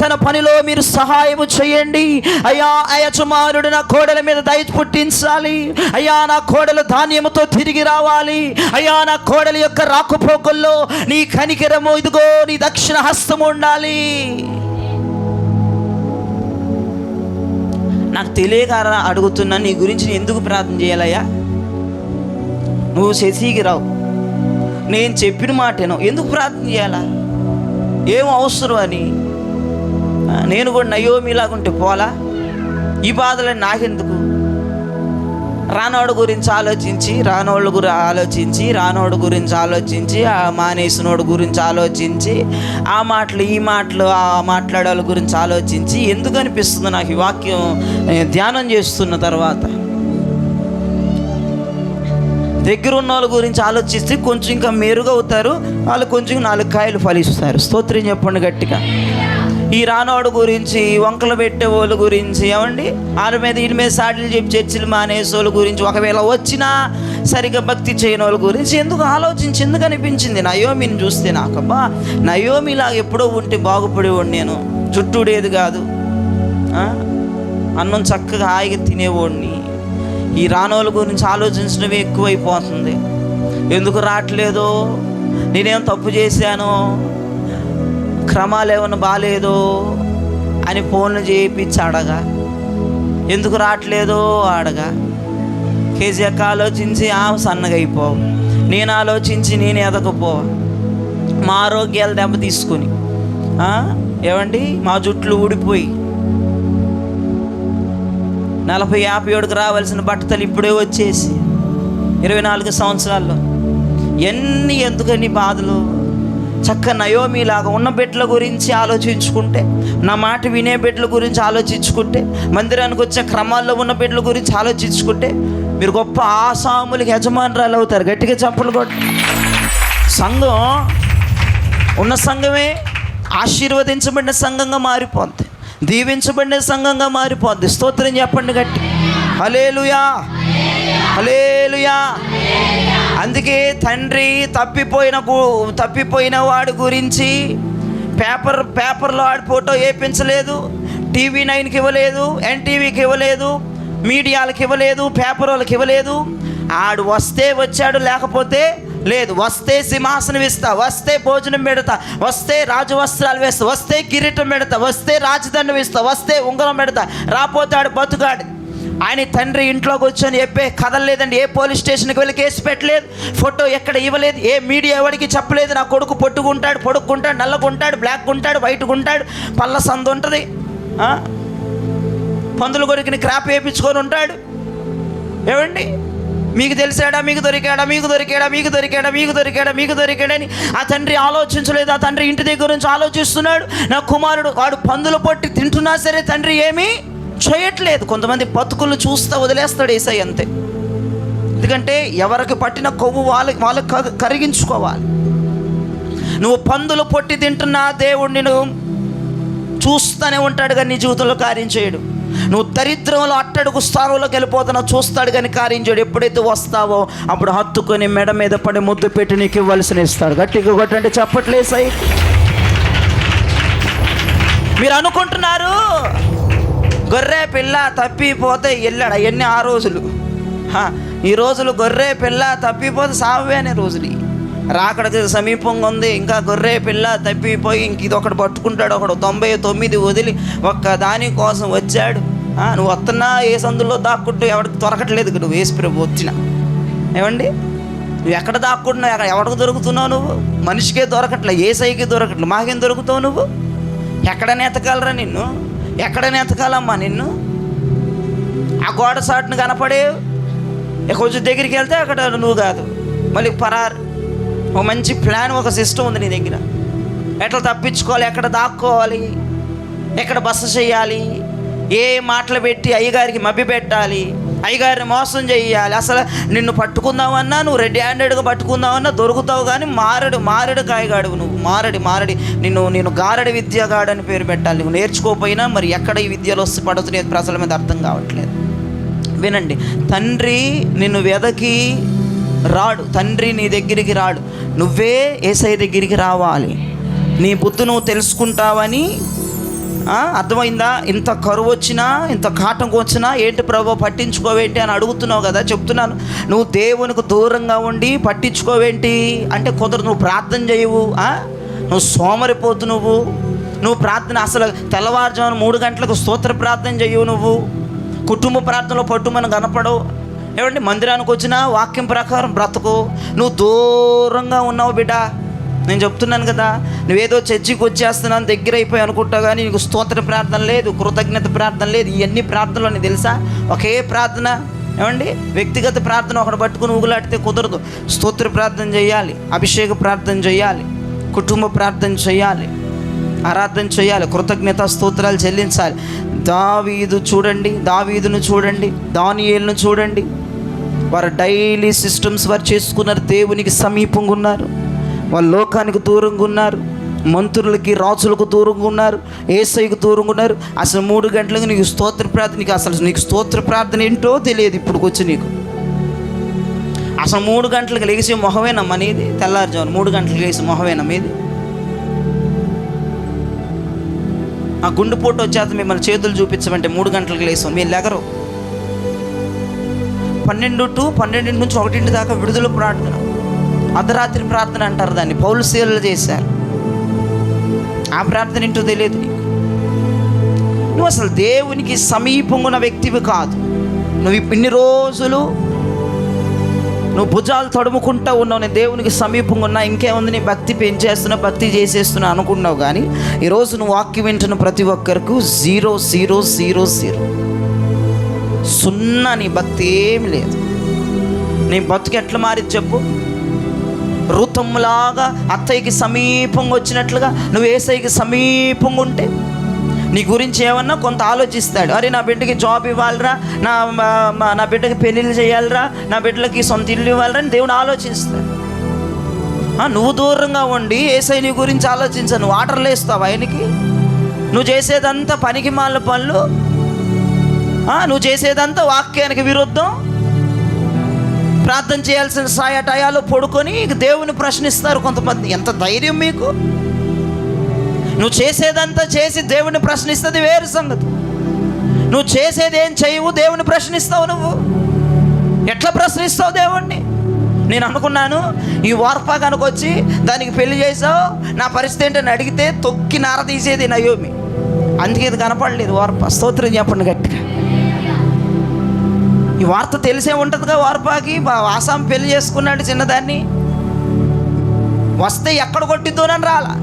తన పనిలో మీరు సహాయము చేయండి అయ్యా. యజమానుడు నా కోడల మీద దయ పుట్టించాలి అయ్యా. నా కోడలు ధాన్యముతో తిరిగి రావాలి అయ్యా. నా కోడల యొక్క రాకపోకల్లో నీ కనికరము, ఇదిగో నీ దక్షిణ హస్తము ఉండాలి. నాకు తెలియక అడుగుతున్నా, నీ గురించి నేను ఎందుకు ప్రార్థన చేయాలయ్యా? నువ్వు శశికి రావు, నేను చెప్పిన మాటేనో, ఎందుకు ప్రార్థన చేయాలా? ఏం అవసరం అని. నేను కూడా నయోమిలాగుంటే పోలా? ఈ బాధలని నాకెందుకు? రానోడు గురించి ఆలోచించి, రానోడు గురించి ఆలోచించి, ఆ మానేసినోడు గురించి ఆలోచించి, ఆ మాటలు ఈ మాటలు ఆ మాట్లాడే వాళ్ళ గురించి ఆలోచించి ఎందుకు అనిపిస్తుంది నాకు ఈ వాక్యం ధ్యానం చేస్తున్న తర్వాత. దగ్గర ఉన్న వాళ్ళ గురించి ఆలోచిస్తే కొంచెం ఇంకా మెరుగవుతారు, వాళ్ళు కొంచెం 4 కాయలు ఫలిస్తారు. స్తోత్రం చెప్పండి గట్టిగా. ఈ రానోడు గురించి, వంకలు పెట్టే వాళ్ళ గురించి, ఏమండి వాళ్ళ మీద వీళ్ళ మీద సాటిలు చెప్పి చర్చిలు మానేసే వాళ్ళ గురించి, ఒకవేళ వచ్చినా సరిగ్గా భక్తి చేయని వాళ్ళ గురించి ఎందుకు ఎందుకు అనిపించింది నయోమిని చూస్తే నాకు, అబ్బా నయోమిలాగా ఎప్పుడో ఉంటే బాగుపడేవాడిని నేను, చుట్టూడేది కాదు, అన్నం చక్కగా హాయిగా తినేవాడిని. ఈ రానోళ్ళ గురించి ఆలోచించడమే ఎక్కువైపోతుంది. ఎందుకు రావట్లేదో, నేనేం తప్పు చేశాను, క్రమాలు ఏమన్నా బాగాలేదో అని ఫోన్లు చేయించి అడగా, ఎందుకు రావట్లేదో అడగా. కేజీఎక్క ఆలోచించి సన్నగా అయిపోవు, నేను ఆలోచించి నేను ఎదకపో, మా ఆరోగ్యాలు దెబ్బ తీసుకొని, ఏమండి మా జుట్లు ఊడిపోయి 40-50 ఏడుకు రావాల్సిన బట్టతలు ఇప్పుడే వచ్చేసి 24 సంవత్సరాల్లో. ఎన్ని ఎందుకని బాధలు. చక్క నయోమిలాగా ఉన్న బిడ్డల గురించి ఆలోచించుకుంటే, నా మాట వినే బిడ్డల గురించి ఆలోచించుకుంటే, మందిరానికి వచ్చే క్రమాల్లో ఉన్న బిడ్డల గురించి ఆలోచించుకుంటే మీరు గొప్ప ఆసాములకి యజమానురాలు అవుతారు. గట్టిగా చప్పలు కొట్టి. సంఘం ఉన్న సంఘమే ఆశీర్వదించబడిన సంఘంగా మారిపోద్ది, దీవించబడిన సంఘంగా మారిపోద్ది. స్తోత్రం చెప్పండి గట్టి. హల్లెలూయా, హల్లెలూయా. అందుకే తండ్రి తప్పిపోయిన వాడి గురించి పేపర్లో ఆడి ఫోటో వేయించలేదు, TV 9కి ఇవ్వలేదు, NTVకి ఇవ్వలేదు, మీడియాలకు ఇవ్వలేదు, పేపర్ వాళ్ళకి ఇవ్వలేదు. ఆడు వస్తే వచ్చాడు, లేకపోతే లేదు. వస్తే సింహాసనం ఇస్తా, వస్తే భోజనం పెడతా, వస్తే రాజు వస్త్రాలు వేస్తా, వస్తే కిరీటం పెడతా, వస్తే రాజదండం ఇస్తా, వస్తే ఉంగరం పెడతా, రాపోతే ఆడు బతుకాడు. ఆయన తండ్రి ఇంట్లోకి వచ్చని చెప్పే కదలలేదండి. ఏ పోలీస్ స్టేషన్కి వెళ్ళి కేసు పెట్టలేదు, ఫోటో ఎక్కడ ఇవ్వలేదు, ఏ మీడియా ఎవరికి చెప్పలేదు. నా కొడుకు పొట్టుకుంటాడు, పొడుక్కుంటాడు, నల్లగుంటాడు, బ్లాక్గుంటాడు, వైట్గుంటాడు, పళ్ళ సందు ఉంటుంది, పందులు కొరికిన క్రాప్ వేయించుకొని ఉంటాడు. ఏమండి మీకు తెలిసాడా, మీకు దొరికాడని ఆ తండ్రి ఆలోచించలేదు. ఆ తండ్రి ఇంటి దగ్గర నుంచి ఆలోచిస్తున్నాడు. నా కుమారుడు వాడు పందులు పట్టి తింటున్నా సరే తండ్రి ఏమీ చేయట్లేదు. కొంతమంది బతుకులు చూస్తా వదిలేస్తాడు యేసయ్య, అంతే. ఎందుకంటే ఎవరికి పట్టిన కొవ్వు వాళ్ళకి కరిగించుకోవాలి. నువ్వు పందులు పొట్టి తింటున్నా దేవుడు నిన్ను చూస్తూనే ఉంటాడు కానీ నీ జీవితంలో కార్యం చేయడు. నువ్వు దరిద్రంలో అట్టడుగు స్థానంలోకి వెళ్ళిపోతున్నావు, చూస్తాడు కానీ కార్యం చేయడు. ఎప్పుడైతే వస్తావో అప్పుడు హత్తుకొని మెడ మీద పడి ముద్దు పెట్టి నీకు ఇవ్వాల్సిన ఇస్తాడు. గట్టిగా కొట్టండి చెప్పట్లేదు సై. మీరు అనుకుంటున్నారు గొర్రె పిల్ల తప్పిపోతే వెళ్ళాడు, అవన్నీ ఆ రోజులు. ఈ రోజులు గొర్రె పిల్ల తప్పిపోతే సావే అనే రోజులు. రాకడ సమీపంగా ఉంది, ఇంకా గొర్రె పిల్ల తప్పిపోయి ఇంక ఇది ఒకటి పట్టుకుంటాడు, ఒకడు 99 వదిలి ఒక్క దాని కోసం వచ్చాడు. నువ్వు వస్తున్నా ఏ సందులో దాక్కుంటూ ఎవరికి దొరకట్లేదు. నువ్వు యేసు ప్రభు వచ్చినా ఏమండి, నువ్వు ఎక్కడ దాక్కుంటున్నావు, ఎవరికి దొరుకుతున్నావు? నువ్వు మనిషికే దొరకట్లే, యేసయ్యకి దొరకట్లే, మాకేం దొరుకుతావు? నువ్వు ఎక్కడనే ఎతకాలరా నిన్ను, ఎక్కడనే ఎతకాలమ్మా నిన్ను? ఆ గోడ సాటును కనపడేవు, కొంచెం దగ్గరికి వెళ్తే అక్కడ నువ్వు కాదు, మళ్ళీ పరారు. ఒక మంచి ప్లాన్, ఒక సిస్టమ్ ఉంది నీ దగ్గర. ఎట్లా తప్పించుకోవాలి, ఎక్కడ దాక్కోవాలి, ఎక్కడ బస చేయాలి, ఏ మాటలు పెట్టి అయ్యగారికి మభ్య పెట్టాలి, అయ్యగారిని మోసం చేయాలి. అసలు నిన్ను పట్టుకుందామన్నా, నువ్వు రెడ్ హ్యాండెడ్గా పట్టుకుందామన్నా దొరుకుతావు. కానీ మారడు కాయగాడు నువ్వు, మారడి నేను గారడి విద్యగాడు అని పేరు పెట్టాలి. నువ్వు నేర్చుకోకపోయినా మరి ఎక్కడ ఈ విద్యలో వస్తే పడుతున్నాయి ప్రజల మీద అర్థం కావట్లేదు. వినండి, తండ్రి నిన్ను వెదకి రాడు, తండ్రి నీ దగ్గరికి రాడు, నువ్వే యేసయ్య దగ్గరికి రావాలి. నీ బుద్ధి నువ్వు తెలుసుకుంటావని అర్థమైందా? ఇంత కరువు వచ్చినా, ఇంత కాటంకు వచ్చినా ఏంటి ప్రభు పట్టించుకోవేంటి అని అడుగుతున్నావు కదా. చెప్తున్నాను, నువ్వు దేవునికి దూరంగా ఉండి పట్టించుకోవేంటి అంటే కుదరదు. నువ్వు ప్రార్థన చేయవు, నువ్వు సోమరిపోతు, నువ్వు ప్రార్థన అసలు తెల్లవారుజామున 3 గంటలకు స్తోత్ర ప్రార్థన చేయవు, నువ్వు కుటుంబ ప్రార్థనలో పట్టుమని కనపడవు. ఏమండి, మందిరానికి వచ్చినా వాక్యం ప్రకారం బ్రతకు. నువ్వు దూరంగా ఉన్నావు బిడ్డ. నేను చెప్తున్నాను కదా, నువ్వేదో చర్చికి వచ్చేస్తున్నాను దగ్గర అయిపోయి అనుకుంటావు, కానీ నీకు స్తోత్ర ప్రార్థన లేదు, కృతజ్ఞత ప్రార్థన లేదు. ఇవన్నీ ప్రార్థనలు అని తెలుసా? ఒకే ప్రార్థన. ఏమండి, వ్యక్తిగత ప్రార్థన ఒకటి పట్టుకుని ఊగులాడితే కుదరదు. స్తోత్ర ప్రార్థన చేయాలి, అభిషేక ప్రార్థన చేయాలి, కుటుంబ ప్రార్థన చేయాలి, ఆరాధన చేయాలి, కృతజ్ఞత స్తోత్రాలు చెల్లించాలి. దావీదును చూడండి, దానియేలును చూడండి. వారు డైలీ సిస్టమ్స్ వారు చేసుకున్నారు. దేవునికి సమీపంగా ఉన్నారు, వాళ్ళు లోకానికి దూరంగా ఉన్నారు, మంత్రులకి రాజులకు దూరంగా ఉన్నారు, యేసయ్యకు దూరంగా ఉన్నారు. అసలు 3 గంటలకు నీకు స్తోత్ర ప్రార్థన, నీకు స్తోత్ర ప్రార్థన ఏంటో తెలియదు. ఇప్పుడు వచ్చి నీకు అసలు 3 గంటలకు లేచి మొహమేనమ్మా నీది? తెల్లారుజామున 3 గంటలకు లేచి మొహమేనా మీది? ఆ గుండెపోటు వచ్చేత మిమ్మల్ని చేతులు చూపించమంటే 3 గంటలకు లేసాం, మీరు లెగరు. 12 నుంచి 1 దాకా విడుదల ప్రార్థన, అర్ధరాత్రి ప్రార్థన అంటారు దాన్ని. పౌలు శీలలు చేశారు. ఆ ప్రార్థన ఏంటో తెలియదు నీకు. నువ్వు అసలు దేవునికి సమీపంగా ఉన్న వ్యక్తివి కాదు. నువ్వు ఇన్ని రోజులు నువ్వు భుజాలు తడుముకుంటూ ఉన్నావు, నేను దేవునికి సమీపంగా ఉన్నా, ఇంకేముంది నీ భక్తి పెంచేస్తున్నా, భక్తి చేసేస్తున్నా అనుకున్నావు. కానీ ఈరోజు నువ్వు వాక్యం వింటున్న ప్రతి ఒక్కరికి 0 0 0 0 సున్నా. నీ భక్తి ఏమి లేదు. నీ బతుకు ఎట్లా మారింది చెప్పు? ఋతంలాగా అత్తయ్యకి సమీపంగా వచ్చినట్లుగా నువ్వు యేసయ్యకి సమీపంగా ఉంటే నీ గురించి ఏమన్నా కొంత ఆలోచిస్తాడు. అరే, నా బిడ్డకి జాబ్ ఇవ్వాలిరా, నా బిడ్డకి పెళ్ళిళ్ళు చేయాలిరా, నా బిడ్డలకి సొంత ఇల్లు ఇవ్వాలిరా అని దేవుడు ఆలోచిస్తాడు. నువ్వు దూరంగా ఉండి యేసయ్య నీ గురించి ఆలోచించా. నువ్వు ఆర్డర్లు వేస్తావు ఆయనకి. నువ్వు చేసేదంతా పనికి మాల పనులు, నువ్వు చేసేదంతా వాక్యానికి విరుద్ధం. ప్రార్థన చేయాల్సిన సాయటయాలు పడుకొని దేవుని ప్రశ్నిస్తారు కొంతమంది. ఎంత ధైర్యం మీకు? నువ్వు చేసేదంతా చేసి దేవుని ప్రశ్నిస్తుంది వేరు సంగతి. నువ్వు చేసేది ఏం చేయవు, దేవుని ప్రశ్నిస్తావు. నువ్వు ఎట్లా ప్రశ్నిస్తావు దేవుణ్ణి? నేను అనుకున్నాను, ఈ వార్పా కనుకొచ్చి దానికి పెళ్లి చేసావు, నా పరిస్థితి ఏంటని అడిగితే తొక్కి నార తీసేది నయోమి. అందుకే ఇది కనపడలేదు వార్పా. స్తోత్రం చెప్పండి గట్టిగా. ఈ వార్త తెలిసే ఉంటుందిగా వార్పాకి. ఆసాం పెళ్లి చేసుకున్నాడు చిన్నదాన్ని, వస్తే ఎక్కడ కొట్టిద్దోనని రాలా.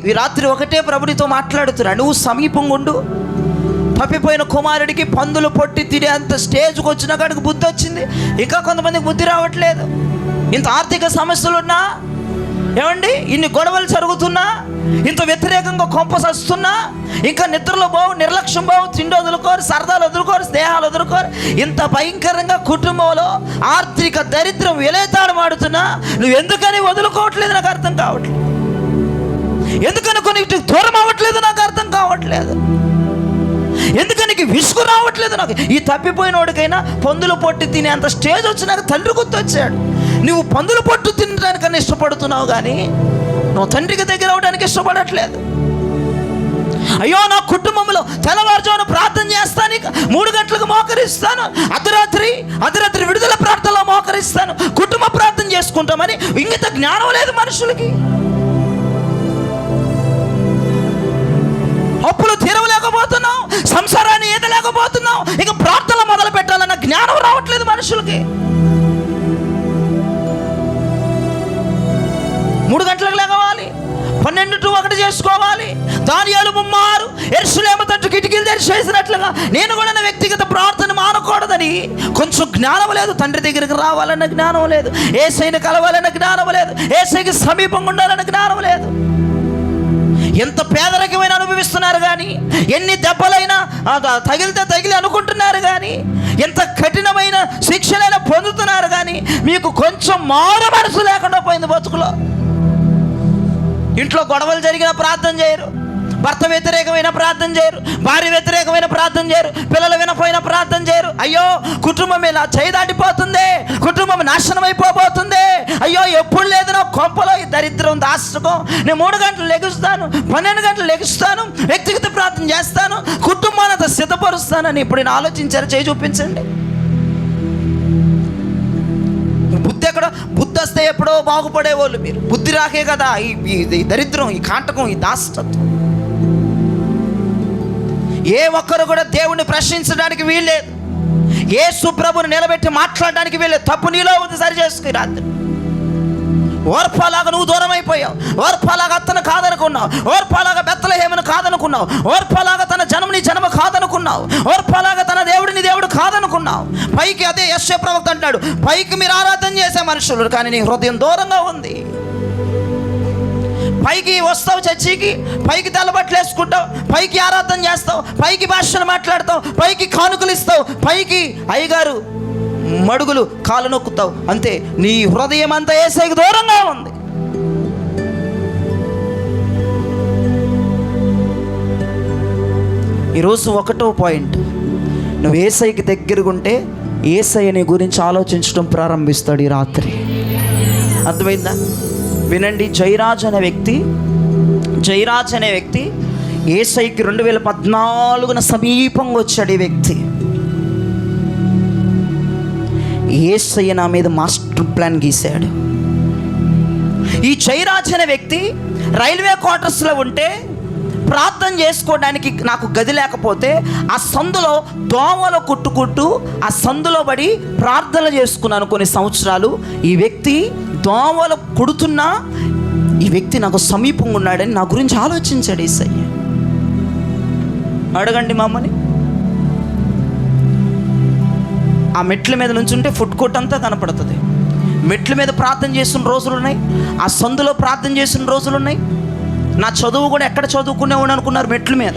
ఈ రాత్రి ఒకటే ప్రభునితో మాట్లాడుతున్నా, నువ్వు సమీపంగా ఉండు. తప్పిపోయిన కుమారుడికి పందులు పొట్టి తినే అంత స్టేజ్కి వచ్చిన కాడికి బుద్ధి వచ్చింది. ఇంకా కొంతమందికి బుద్ధి రావట్లేదు. ఇంత ఆర్థిక సమస్యలున్నా, ఏమండి, ఇన్ని గొడవలు జరుగుతున్నా, ఇంత వ్యతిరేకంగా కొంపసస్తున్నా, ఇంకా నిద్రలో బావు, నిర్లక్ష్యం బావు, తిండి వదులుకోరు, సరదాలు వదులుకోరు, స్నేహాలు వదులుకోరు, ఇంత భయంకరంగా కుటుంబంలో ఆర్థిక దరిద్రం విలేతాడమాడుతున్నా నువ్వు ఎందుకని వదులుకోవట్లేదు నాకు అర్థం కావట్లేదు. ఎందుకని కొన్నిటికి దూరం అవ్వట్లేదు నాకు అర్థం కావట్లేదు. ఎందుకని విసుగు రావట్లేదు నాకు. ఈ తప్పిపోయినోడికైనా పందులు పొట్టి తినే అంత స్టేజ్ వచ్చినాక తండ్రి గుర్తొచ్చాడు. నువ్వు పందులు పొట్టు తినడానికన్నా ఇష్టపడుతున్నావు, కానీ నువ్వు తండ్రికి దగ్గర అవడానికి ఇష్టపడట్లేదు. అయ్యో, నా కుటుంబంలో తెల్లవారుజామున ప్రార్థన చేస్తాను, 3 గంటలకు మోకరిస్తాను, అర్ధరాత్రి విడుదల ప్రార్థనలో మోకరిస్తాను, కుటుంబ ప్రార్థన చేసుకుంటామని ఇంగిత జ్ఞానం లేదు మనుషులకి. అప్పులు తీరవలేకపోతున్నావు, సంసారాన్ని ఈదలేకపోతున్నావు, ఇక ప్రార్థన మొదలు పెట్టాలన్న జ్ఞానం రావట్లేదు మనుషులకి. 3 గంటలకు లేవాలి, 12 to 1 చేసుకోవాలి. దానియేలు 3 యెరూషలేము తట్టు కిటికీలు తెరిచేసినట్లుగా నేను కూడా నా వ్యక్తిగత ప్రార్థన మానకూడదని కొంచెం జ్ఞానం లేదు. తండ్రి దగ్గరికి రావాలన్న జ్ఞానం లేదు, యేసయ్యని కలవాలన్న జ్ఞానం లేదు, యేసయ్యకి సమీపంగా ఉండాలన్న జ్ఞానం లేదు. ఎంత పేదరికమైన అనుభవిస్తున్నారు, కానీ ఎన్ని దెబ్బలైనా తగిలి అనుకుంటున్నారు, కానీ ఎంత కఠినమైన శిక్షలైనా పొందుతున్నారు, కానీ మీకు కొంచెం మారు మనసు లేకుండా పోయింది బతుకులో. ఇంట్లో గొడవలు జరిగిన ప్రార్థన చేయరు, భర్త వ్యతిరేకమైన ప్రార్థన చేయరు, భార్య వ్యతిరేకమైన ప్రార్థన చేయరు, పిల్లలు వినపోయిన ప్రార్థన చేయరు. అయ్యో, కుటుంబం ఇలా చేయి దాటిపోతుంది, కుటుంబం నాశనం అయిపోబోతుంది, అయ్యో ఎప్పుడు లేదు నా కొంపలో ఈ దరిద్రం దాస్తకం. నేను 3 గంటలు లెగుస్తాను, 12 గంటలు లెగుస్తాను, వ్యక్తిగత ప్రార్థన చేస్తాను, కుటుంబాన్ని అంత సిద్ధపరుస్తానని ఇప్పుడు నేను ఆలోచించారు. చేయి చూపించండి. బుద్ధి ఎక్కడ? బుద్ధి వస్తే ఎప్పుడో బాగుపడేవాళ్ళు మీరు. బుద్ధి రాకే కదా ఈ దరిద్రం, ఈ కాంటకం, ఈ దాస్తత్వం. ఏ ఒక్కరు కూడా దేవుణ్ణి ప్రశ్నించడానికి వీల్లేదు. యేసు ప్రభువుని నిలబెట్టి మాట్లాడడానికి వీల్లేదు. తప్పు నీలో ఉంది, సరి చేసుకుని. రాత్రి ఓర్పలాగా నువ్వు దూరం అయిపోయావు. ఓర్పలాగా అత్తను కాదనుకున్నావు. ఓర్పలాగా బెత్లెహేమును కాదనుకున్నావు. ఓర్పలాగా తన జన్మని జన్మ కాదనుకున్నావు. ఓర్పలాగా తన దేవుడిని దేవుడు కాదనుకున్నావు. పైకి అదే యెషయా ప్రవక్త అంటాడు, పైకి మీరు ఆరాధన చేసే మనుషులు, కానీ నీ హృదయం దూరంగా ఉంది. పైకి వస్తావు చర్చికి, పైకి తెల్లబట్టలు వేసుకుంటావు, పైకి ఆరాధన చేస్తావు, పైకి భాషలు మాట్లాడతావు, పైకి కానుకలు ఇస్తావు, పైకి అయ్యగారు మడుగులు కాలు నొక్కుతావు, అంతే. నీ హృదయం అంతా యేసయ్యకు దూరంగా ఉంది. ఈరోజు ఒకటో పాయింట్, నువ్వు యేసయ్యకి దగ్గరగా ఉంటే యేసయ్య నీ గురించి ఆలోచించడం ప్రారంభిస్తాడు ఈ రాత్రి. అర్థమైందా? వినండి. జయరాజ్ అనే వ్యక్తి యేసయ్యకి 2014 సమీపంగా వచ్చాడు. ఈ వ్యక్తి యేసయ్య నా మీద మాస్టర్ ప్లాన్ గీశాడు. ఈ జయరాజ్ అనే వ్యక్తి రైల్వే క్వార్టర్స్లో ఉంటే ప్రార్థన చేసుకోవడానికి నాకు గది లేకపోతే ఆ సందులో దోమలు కుట్టుకుంటూ ఆ సందులో పడి ప్రార్థన చేసుకున్నాను కొన్ని సంవత్సరాలు. ఈ వ్యక్తి దోమలు కుడుతున్నా ఈ వ్యక్తి నాకు సమీపంగా ఉన్నాడని నా గురించి ఆలోచించాడు యేసయ్య. అడగండి మమ్మల్ని. ఆ మెట్ల మీద నుంచి ఉంటే ఫుడ్ కోర్ట్ అంతా కనపడుతుంది. మెట్ల మీద ప్రార్థన చేసిన రోజులు ఉన్నాయి, ఆ సందులో ప్రార్థన చేసిన రోజులు ఉన్నాయి. నా చదువు కూడా ఎక్కడ చదువుకునేవాడు అనుకున్నారు, మెట్ల మీద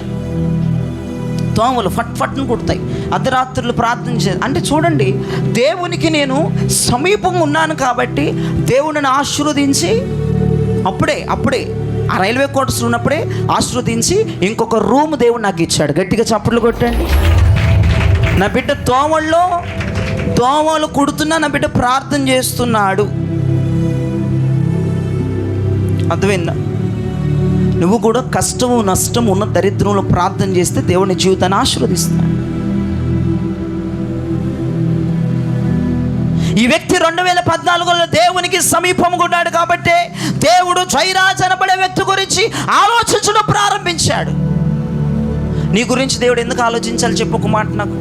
దోమలు ఫట్ ఫట్ను కుడతాయి. అర్ధరాత్రులు ప్రార్థన అంటే చూడండి, దేవునికి నేను సమీపంగా ఉన్నాను కాబట్టి దేవుడిని ఆశీర్వదించి అప్పుడే ఆ రైల్వే క్వార్టర్స్లో ఉన్నప్పుడే ఆశీర్వదించి ఇంకొక రూమ్ దేవుడు నాకు ఇచ్చాడు. గట్టిగా చప్పట్లు కొట్టండి. నా బిడ్డ దోమలు కుడుతున్నా నా బిడ్డ ప్రార్థన చేస్తున్నాడు. అర్థమైందా? నువ్వు కూడా కష్టము నష్టము ఉన్న దరిద్రంలో ప్రార్థన చేస్తే దేవుని జీవితాన్ని ఆశీర్వదిస్తాడు. ఈ వ్యక్తి 2014లో దేవునికి సమీపంగా ఉన్నాడు కాబట్టి దేవుడు జయరాజ్ అనబడే వ్యక్తి గురించి ఆలోచించడం ప్రారంభించాడు. నీ గురించి దేవుడు ఎందుకు ఆలోచించాలి చెప్పు ఒక మాట నాకు.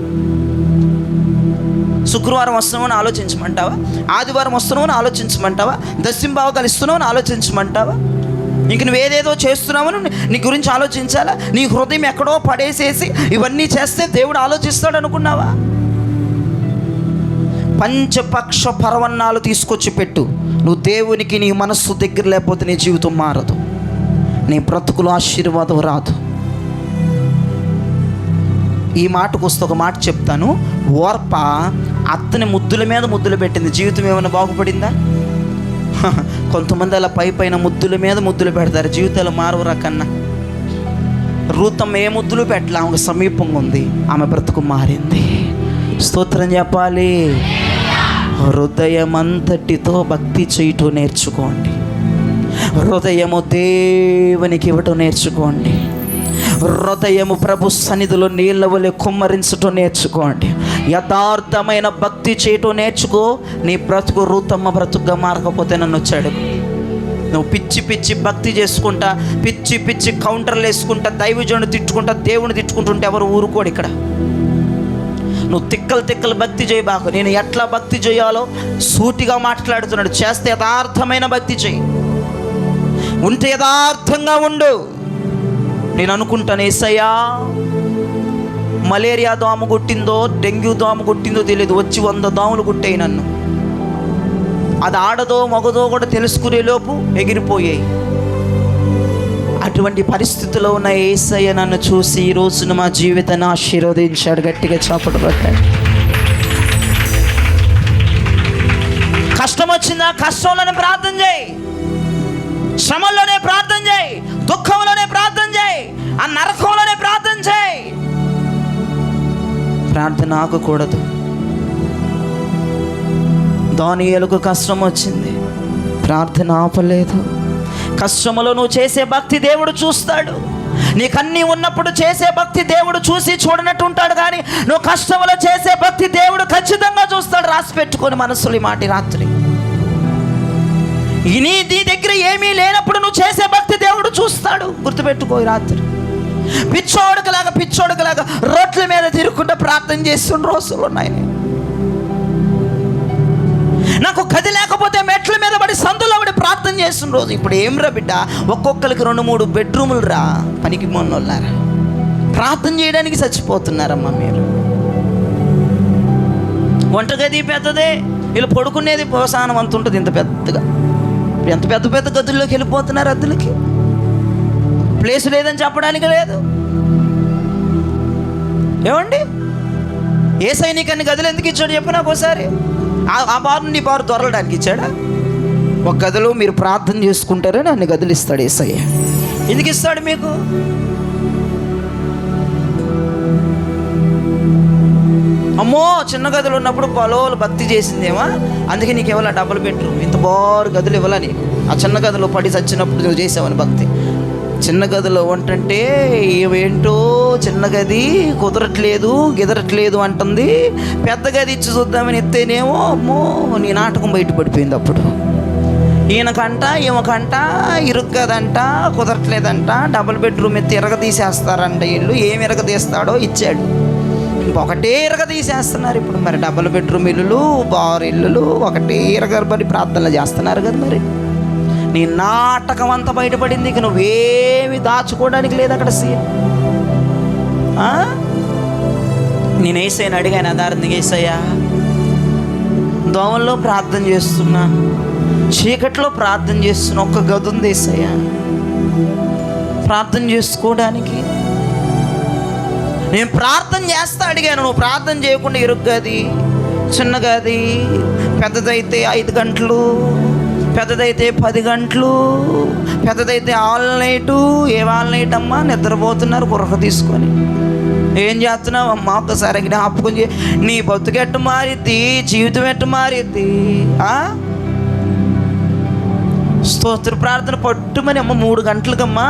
శుక్రవారం వస్తున్నామని ఆలోచించమంటావా? ఆదివారం వస్తున్నామని ఆలోచించమంటావా? దశంభాగాలు ఇస్తున్నామని ఆలోచించమంటావా? ఇంక నువ్వు ఏదేదో చేస్తున్నావని నీ గురించి ఆలోచించాలా? నీ హృదయం ఎక్కడో పడేసేసి ఇవన్నీ చేస్తే దేవుడు ఆలోచిస్తాడు అనుకున్నావా? పంచపక్ష పరవన్నాలు తీసుకొచ్చి పెట్టు. నువ్వు దేవునికి నీ మనస్సు దగ్గర లేకపోతే నీ జీవితం మారదు, నీ బ్రతుకులు ఆశీర్వాదం రాదు. ఈ మాటకు వస్తే ఒక మాట చెప్తాను. ఓర్ప అత్తని ముద్దుల మీద ముద్దులు పెట్టింది, జీవితం ఏమైనా బాగుపడిందా? కొంతమంది అలా పైన ముద్దుల మీద ముద్దులు పెడతారు, జీవితాలు మారవరా కన్నా. రూతమ్మ ఏ ముద్దులు పెట్టలే, ఆమెకు సమీపంగా ఉంది, ఆమె బ్రతుకు మారింది. స్తోత్రం చెప్పాలి. హృదయమంతటితో భక్తి చేయటం నేర్చుకోండి. హృదయము దేవునికి ఇవ్వటం నేర్చుకోండి. హృదయము ప్రభు సన్నిధిలో నీళ్ళ వలె కుమ్మరించటం నేర్చుకోండి. యథార్థమైన భక్తి చేయటం నేర్చుకో. నీ బ్రతుకు రూతమ్మ బ్రతుకుగా మారకపోతే నన్ను వచ్చాడు. నువ్వు పిచ్చి భక్తి చేసుకుంటా, పిచ్చి కౌంటర్లు వేసుకుంటా, దైవజనుడు తిట్టుకుంటా, దేవుని తిట్టుకుంటుంటే ఎవరు ఊరుకోడు ఇక్కడ. నువ్వు తిక్కలు భక్తి చేయబాకు. నేను ఎట్లా భక్తి చేయాలో సూటిగా మాట్లాడుతున్నాడు. చేస్తే యథార్థమైన భక్తి చేయి, ఉంటే యథార్థంగా ఉండు. నేను అనుకుంటాను, యేసయ్యా మలేరియా దోమ కొట్టిందో డెంగ్యూ దోమ కొట్టిందో తెలియదు, వచ్చి 100 దోమలు కుట్టాయి నన్ను. అది ఆడదో మగదో కూడా తెలుసుకునే లోపు ఎగిరిపోయాయి. అటువంటి పరిస్థితిలో ఉన్న యేసయ్య నన్ను చూసి ఈ రోజున మా జీవితాన్ని ఆశీర్వదించాడు. గట్టిగా చప్పట్లు కొట్టాడు. కష్టం వచ్చిందా? కష్టంలోనే ప్రార్థన చేయి, శ్రమల్లోనే ప్రార్థన చేయి, దుఃఖంలోనే ప్రార్థన చేయి, ఆ నరకంలోనే ప్రార్థన చేయి. ప్రార్థన ఆగకూడదు. దానియేలుకు కష్టం వచ్చింది, ప్రార్థన ఆపలేదు. కష్టములో నువ్వు చేసే భక్తి దేవుడు చూస్తాడు. నీకన్నీ ఉన్నప్పుడు చేసే భక్తి దేవుడు చూసి చూడనట్టు ఉంటాడు, కానీ నువ్వు కష్టములో చేసే భక్తి దేవుడు ఖచ్చితంగా చూస్తాడు. రాసి పెట్టుకొని మనసులో ఈ మాట రాత్రి. నీ దగ్గర ఏమీ లేనప్పుడు నువ్వు చేసే భక్తి దేవుడు చూస్తాడు. గుర్తుపెట్టుకో రాత్రి. పిచ్చోడుకలాగా రోడ్ల మీద తిరుగుకుంటూ ప్రార్థన చేస్తున్న రోజులు ఉన్నాయి. నాకు గది లేకపోతే మెట్ల మీద పడి సందులో పడి ప్రార్థన చేస్తున్న రోజు. ఇప్పుడు ఏం రా బిడ్డ, ఒక్కొక్కరికి 2-3 బెడ్రూములు రా, పనికి మొన్నోళ్ళారా, ప్రార్థన చేయడానికి చచ్చిపోతున్నారమ్మా మీరు. వంటగది పెద్దదే, వీళ్ళు పడుకునేది పోసానం అంత ఉంటుంది, ఇంత పెద్దగా. ఎంత పెద్ద గదుల్లోకి వెళ్ళిపోతున్నారు, అద్దులకి ప్లేస్ లేదని చెప్పడానికి లేదు. ఏమండి, ఏ సైనికాన్ని గదులు ఎందుకు ఇచ్చాడు చెప్పు నాకు ఒకసారి. ఆ బారు నీ బారు దొరలడానికి ఇచ్చాడా? ఒక గదిలో మీరు ప్రార్థన చేసుకుంటారని అన్ని గదులు ఇస్తాడు యేసయ్య. ఎందుకు ఇస్తాడు మీకు? అమ్మో, చిన్న గదులు ఉన్నప్పుడు పొలోలు భక్తి చేసిందేమో, అందుకే నీకు ఇవ్వాల డబుల్ బెడ్రూమ్, ఇంత బారు గదులు ఇవ్వాల నీకు. ఆ చిన్న గదిలో పడి చచ్చినప్పుడు నువ్వు చేసావని భక్తి. చిన్న గదిలో వంటంటే ఏమేంటో, చిన్న గది గిదరట్లేదు అంటుంది. పెద్ద గది ఇచ్చి చూద్దామని ఎత్తేనేమో, అమ్మో నీ నాటకం బయటపడిపోయింది. అప్పుడు ఈయనకంట ఇరుగ్గదంట, కుదరట్లేదంట, డబుల్ బెడ్రూమ్ ఎత్తి తీసేస్తారంట వీళ్ళు. ఏమి తీస్తాడో ఇచ్చాడు, ఒకటే తీసేస్తున్నారు ఇప్పుడు. మరి డబుల్ బెడ్రూమ్ ఇల్లులు, బారు ఇల్లులు ఒకటే పడి ప్రార్థనలు చేస్తున్నారు కదా. మరి నీ నాటకం అంతా బయటపడింది, ఇక నువ్వేమి దాచుకోవడానికి లేదు అక్కడ. సీన్ నేను యేసయ్యని అడిగాను, అదార్థంగా యేసయ్యా దోమల్లో ప్రార్థన చేస్తున్నాను, చీకట్లో ప్రార్థన చేస్తున్నా, ఒక్క గది ఉంది యేసయ్యా ప్రార్థన చేసుకోవడానికి. నేను ప్రార్థన చేస్తా అడిగాను, నువ్వు ప్రార్థన చేయకుండా ఇరుగ్గది, చిన్న గది, పెద్దదైతే 5 గంటలు, పెద్దదైతే 10 గంటలు, పెద్దదైతే ఆల్ నైటు. ఏ ఆల్ నైట్ అమ్మా, నిద్రపోతున్నారు బుర్ర తీసుకొని. ఏం చేస్తున్నావు అమ్మా, ఒక్కసారి జ్ఞాపకం చే. నీ బతుకు ఎట్టు మారిద్ది, జీవితం ఎట్టు మారిద్ది. స్తోత్ర ప్రార్థన పట్టుమని అమ్మ 3 గంటలకమ్మా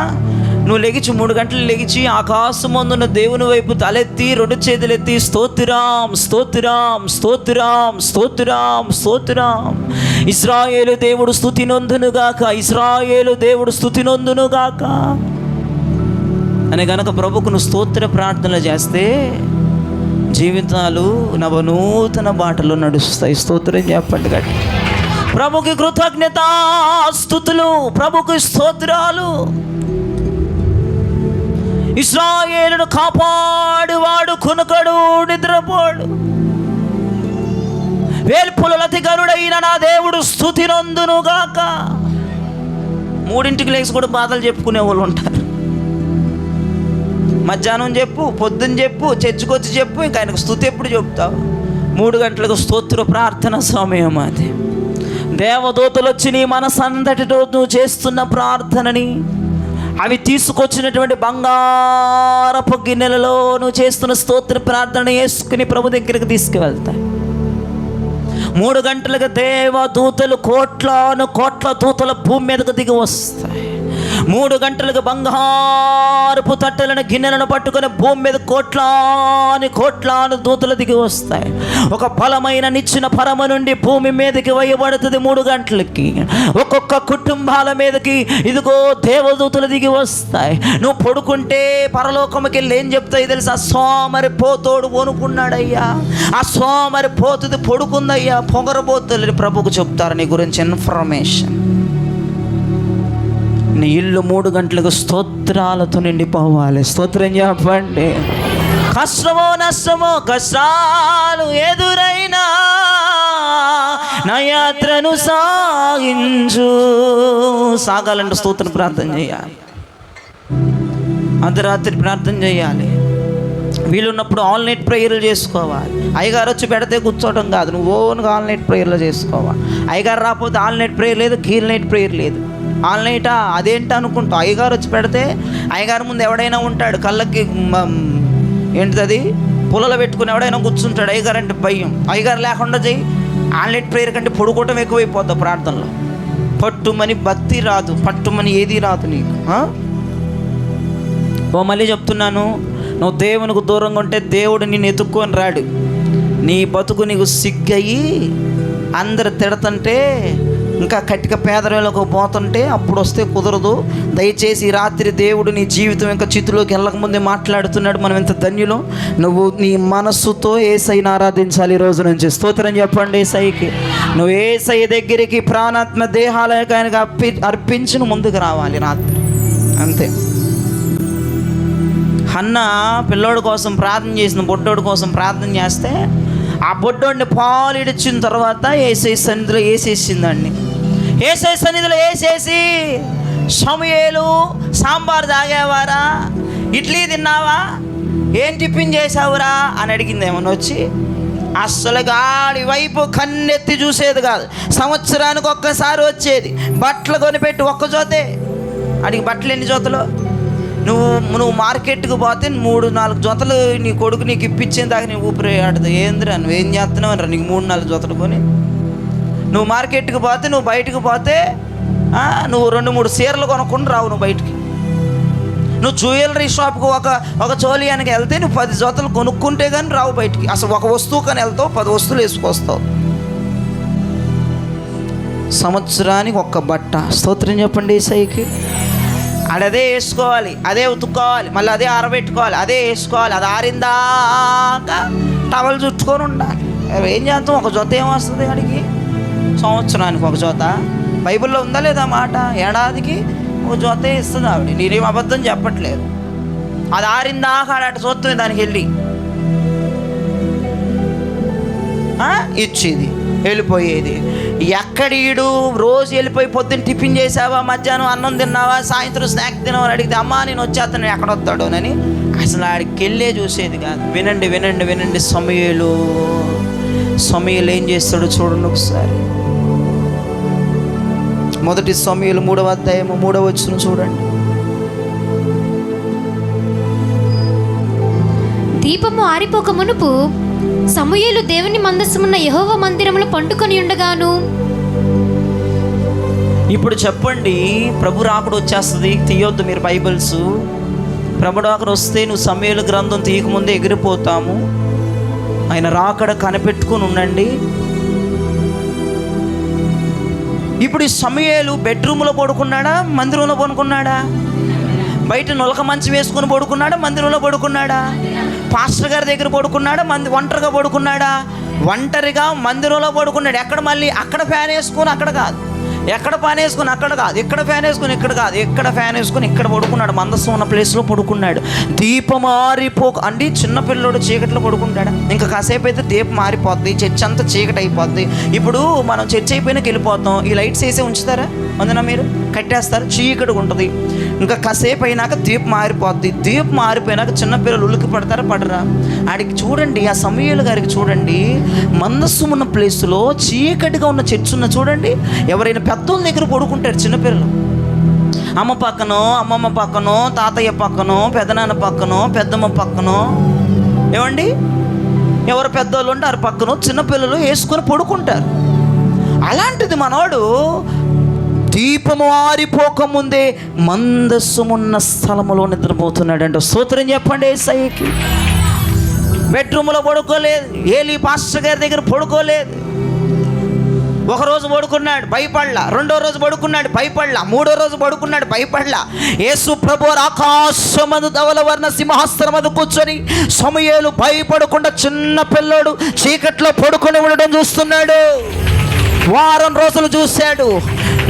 నువ్వు లెగిచి 3 గంటలు లెగిచి ఆకాశం అందున్న దేవుని వైపు తలెత్తి 2 చేతులెత్తి స్తోత్రం స్తోత్రం స్తోత్రం స్తోత్రం స్తోత్రం, ఇశ్రాయేలు దేవుడు స్తుతి నొందునుగాక, ఇశ్రాయేలు దేవుడు స్తుతి నొందునుగాక అని గనక ప్రభుకు నువ్వు స్తోత్ర ప్రార్థనలు చేస్తే జీవితాలు నవనూతన బాటలో నడుస్తాయి. స్తోత్రం చెప్పండి గట్టి. ప్రభుకి కృతజ్ఞత స్తుతులు, ప్రభుకి స్తోత్రాలు. ఇశ్రాయేలును కాపాడువాడు కునుకడు నిద్రపోడు, వేల్పులతి గరుడైన నా దేవుడు స్తుతి నొందునుగాక. 3ంటికి లేచి కూడా బాధలు చెప్పుకునే వాళ్ళు ఉంటారు. మధ్యాహ్నం చెప్పు, పొద్దున్న చెప్పు, చర్చికొచ్చి చెప్పు, ఇంకా ఆయనకు స్తుతి ఎప్పుడు చెప్తావు? 3 గంటలకు స్తోత్ర ప్రార్థన సమయం అది. దేవదూతలు వచ్చి నీ మనసంతటితో నువ్వు చేస్తున్న ప్రార్థనని, అవి తీసుకొచ్చినటువంటి బంగారపు గిన్నెలలో నువ్వు చేస్తున్న స్తోత్ర ప్రార్థన వేసుకుని ప్రభు దగ్గరికి తీసుకువెళ్తాయి. 3 గంటలకు దేవదూతలు కోట్ల దూతల భూమి మీదకు దిగి వస్తాయి. 3 గంటలకు బంగారపు తట్టెలను గిన్నెలను పట్టుకొని భూమి మీద కోట్లాను దూతలు దిగి వస్తాయి. ఒక బలమైన నిచ్చిన పరమ నుండి భూమి మీదకి వేయబడుతుంది 3 గంటలకి. ఒక్కొక్క కుటుంబాల మీదకి ఇదిగో దేవదూతలు దిగి వస్తాయి. నువ్వు పడుకుంటే పరలోకముకి వెళ్ళి ఏం చెప్తాయి తెలుసా? సోమరి పోతోడు వణుకున్నాడయ్యా, ఆ సోమరి పోతుది పడుకుందయ్యా, పొగరబోతులని ప్రభుకు చెప్తారు నీ గురించి ఇన్ఫర్మేషన్. నీ ఇల్లు 3 గంటలకు స్తోత్రాలతో నిండిపోవాలి. స్తోత్రం చెప్పండి. కష్టమో నష్టమో కష్టాలు ఎదురైనా నా యాత్రను సాగాలంటే స్తోత్రం ప్రార్థన చేయాలి. అర్ధరాత్రి ప్రార్థన చేయాలి. వీలున్నప్పుడు ఆల్ నైట్ ప్రేయర్లు చేసుకోవాలి. అయ్యగారు వచ్చి పెడితే కూర్చోవడం కాదు, నువ్వు ఓన్గా ఆల్ నైట్ ప్రేయర్లు చేసుకోవాలి. అయ్యగారు రాకపోతే ఆల్ నైట్ ప్రేయర్ లేదు, కీల్ నైట్ ప్రేయర్ లేదు. ఆల్ నైటా అదేంటి అనుకుంటావు? అయ్యగారు వచ్చి పెడితే అయ్యగారు ముందు ఎవడైనా ఉంటాడు, కళ్ళకి ఏంటిది పుల్లలు పెట్టుకుని ఎవడైనా కూర్చుంటాడు. అయ్యగారు అంటే భయం. అయ్యగారు లేకుండా చెయ్యి. ఆల్ నైట్ ప్రేయర్ కంటే పొడుకోవటం ఎక్కువైపోతుంది ప్రార్థనలో. పట్టుమని భక్తి రాదు, పట్టుమని ఏది రాదు నీకు. మళ్ళీ చెప్తున్నాను, నువ్వు దేవునికి దూరంగా ఉంటే దేవుడు నిన్ను ఎత్తుక్కొని రాడు. నీ బతుకు నీకు సిగ్గయి అందరు తిడతంటే ఇంకా కట్టిక పేదరిలోకి పోతుంటే అప్పుడు వస్తే కుదరదు. దయచేసి ఈ రాత్రి దేవుడు నీ జీవితం ఇంకా చిత్తులోకి వెళ్ళకముందే మాట్లాడుతున్నాడు. మనం ఎంత ధన్యులు. నువ్వు నీ మనస్సుతో యేసయ్యని ఆరాధించాలి ఈ రోజు నుంచి. స్తోత్రం చెప్పండి యేసయ్యకి. నువ్వు యేసయ్య దగ్గరికి ప్రాణాత్మ దేహాలకి ఆయనకు అర్పించి నువ్వు ముందుకు రావాలి రాత్రి, అంతే. హన్న పిల్లోడి కోసం ప్రార్థన చేసిన, బొడ్డోడి కోసం ప్రార్థన చేస్తే ఆ బొడ్డోడిని పాలు ఇడిచిన తర్వాత యేసయ్య సన్నిధిలో వేసేసిందండి. యేసయ్య సన్నిధిలో వేసేసి, సమూయేలు సాంబార్ తాగేవారా, ఇడ్లీ తిన్నావా, ఏం టిఫిన్ చేసావురా అని అడిగింది. ఏమన్నా వచ్చి అస్సలు గాడి వైపు కన్నెత్తి చూసేది కాదు. సంవత్సరానికి ఒక్కసారి వచ్చేది. బట్టలు కొనిపెట్టి ఒక్క జోతే. అడిగి బట్టలు ఎన్ని జోతలు? నువ్వు మార్కెట్కి పోతే 3-4 జతలు నీ కొడుకు నీకు ఇప్పించేది దాకా నీ ఊపిరి ఆడదు. ఏందిరా నువ్వేం చేస్తున్నావు రా, నీకు 3-4 జతలు కొని. నువ్వు మార్కెట్కి పోతే, నువ్వు బయటకు పోతే నువ్వు 2-3 చీరలు కొనుక్కొని రావు నువ్వు బయటికి. నువ్వు జ్యువెలరీ షాప్కి ఒక చోలియానికి వెళ్తే నువ్వు 10 జతలు కొనుక్కుంటే కానీ రావు బయటికి. అసలు ఒక వస్తువు కానీ వెళ్తావు, 10 వస్తువులు వేసుకొస్తావు. సంవత్సరానికి ఒక్క బట్ట. స్తోత్రం చెప్పండి యేసయ్యకి. అదే వేసుకోవాలి, అదే ఉతుక్కోవాలి, మళ్ళీ అదే ఆరబెట్టుకోవాలి, అదే వేసుకోవాలి. అది ఆరిందాక టవల్ చుట్టుకొని ఉండాలి. ఏం చేస్తాం? ఒక జొత ఏమొస్తుంది అడిగి? సంవత్సరానికి ఒక జొత. బైబిల్లో ఉందా లేదా మాట? ఏడాదికి ఒక జొత ఇస్తుంది ఆవిడ. నేనేం అబద్ధం చెప్పట్లేదు. అది ఆరిందాక ఆడ చూస్తుంది, దానికి వెళ్ళి ఇచ్చేది, వెళ్ళిపోయేది. ఎక్కడీడు రోజు వెళ్ళిపోయి పొద్దున్న టిఫిన్ చేసావా, మధ్యాహ్నం అన్నం తిన్నావా, సాయంత్రం స్నాక్ తిన్నావా అని అడిగితే అమ్మా నేను వచ్చేస్తాను ఎక్కడ వస్తాడోనని అసలు ఆడికి వెళ్ళే చూసేది కాదు. వినండి వినండి వినండి. సమూయేలు ఏం చేస్తాడో చూడండి ఒకసారి. మొదటి సమూయేలు 3వ అధ్యాయము 3వ వచనం చూడండి. దీపము ఆరిపోక మునుపు సమూయేలు దేవుని మందసమున్న యెహోవా మందిరములో పండుకొని ఉండగాను. ఇప్పుడు చెప్పండి, ప్రభు రాకడ వచ్చేస్తుంది. తీయొద్దు మీరు బైబిల్స్. ప్రభు రాకడ వస్తే నువ్వు సమూయేలు గ్రంథం తీయకముందే ఎగిరిపోతాము. ఆయన రాకడ కనిపెట్టుకుని ఉండండి. ఇప్పుడు ఈ సమూయేలు బెడ్రూమ్లో పడుకున్నాడా, మందిరంలో పడుకున్నాడా? బయట నొలక మంచం వేసుకొని పడుకున్నాడా, మందిరంలో పడుకున్నాడా? పాస్టర్ గారి దగ్గర పడుకున్నాడా, ఒంటరిగా పడుకున్నాడా? ఒంటరిగా మందిరంలో పడుకున్నాడు. ఎక్కడ? మళ్ళీ అక్కడ ఫ్యాన్ వేసుకొని అక్కడ కాదు, ఎక్కడ ఫ్యాన్ వేసుకొని అక్కడ కాదు, ఇక్కడ ఫ్యాన్ వేసుకొని ఇక్కడ కాదు, ఎక్కడ ఫ్యాన్ వేసుకొని ఇక్కడ పడుకున్నాడు. మందసం ఉన్న ప్లేస్లో పడుకున్నాడు. దీపం ఆరిపోక అండి. చిన్నపిల్లడు చీకట్లో పడుకుంటాడా? ఇంకా కాసేపు అయితే దీపం ఆరిపోద్ది, చర్చ్ అంతా చీకటి అయిపోద్ది. ఇప్పుడు మనం చర్చ్ అయిపోయినాక వెళ్ళిపోతాం. ఈ లైట్స్ వేసే ఉంచుతారా? అందున మీరు కట్టేస్తారు, చీకటిగా ఉంటుంది. ఇంకా కాసేపు అయినాక దీపం ఆరిపోద్ది. దీపం ఆరిపోయినాక చిన్నపిల్లలు ఉలికి పడతారా, పడరా? ఆడికి చూడండి, ఆ సమూయేలు గారికి చూడండి, మందస్సు ఉన్న ప్లేస్లో చీకటిగా ఉన్న చర్చ్ ఉన్న చూడండి. ఎవరైనా పెద్దోళ్ళ దగ్గర పడుకుంటారు చిన్నపిల్లలు. అమ్మ పక్కనో, అమ్మమ్మ పక్కనో, తాతయ్య పక్కనో, పెదనాన్న పక్కనో, పెద్దమ్మ పక్కనో, ఏమండి ఎవరు పెద్దోళ్ళు ఉంటే వారి పక్కనో చిన్నపిల్లలు వేసుకొని పడుకుంటారు. అలాంటిది మనోడు దీపము ఆరిపోకముందే మందస్సుమున్న స్థలములో నిద్రపోతున్నాడు అంటే స్తోత్రం చెప్పండి యేసయ్యకి. బెడ్రూమ్లో పడుకోలేదు, ఏలీ పాస్టర్ గారి దగ్గర పడుకోలేదు. ఒకరోజు పడుకున్నాడు, భయపడలా. 2వ రోజు పడుకున్నాడు, భయపడలా. 3వ రోజు పడుకున్నాడు, భయపడలా. యేసు ప్రభువు ఆకాశమందు ధవలవర్ణ సింహాసనమందు కూర్చొని సమూయేలు భయపడకుండా చిన్న పిల్లోడు చీకట్లో పడుకొని ఉండడం చూస్తున్నాడు. వారం రోజులు చూశాడు,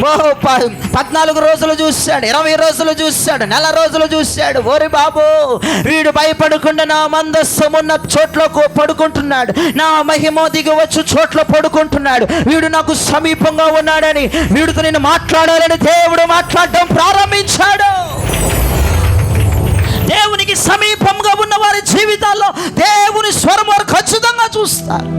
14 రోజులు చూశాడు, 20 రోజులు చూశాడు, 1 నెల రోజులు చూశాడు. ఓరి బాబు, వీడు భయపడకుండా నా మందస్సమున్న చోట్ల పడుకుంటున్నాడు, నా మహిమ దిగి వచ్చి చోట్ల పడుకుంటున్నాడు. వీడు నాకు సమీపంగా ఉన్నాడని, వీడితో నేను మాట్లాడాలని దేవుడు మాట్లాడడం ప్రారంభించాడు. దేవునికి సమీపంగా ఉన్న వారి జీవితాల్లో దేవుని స్వరం వారు ఖచ్చితంగా చూస్తారు.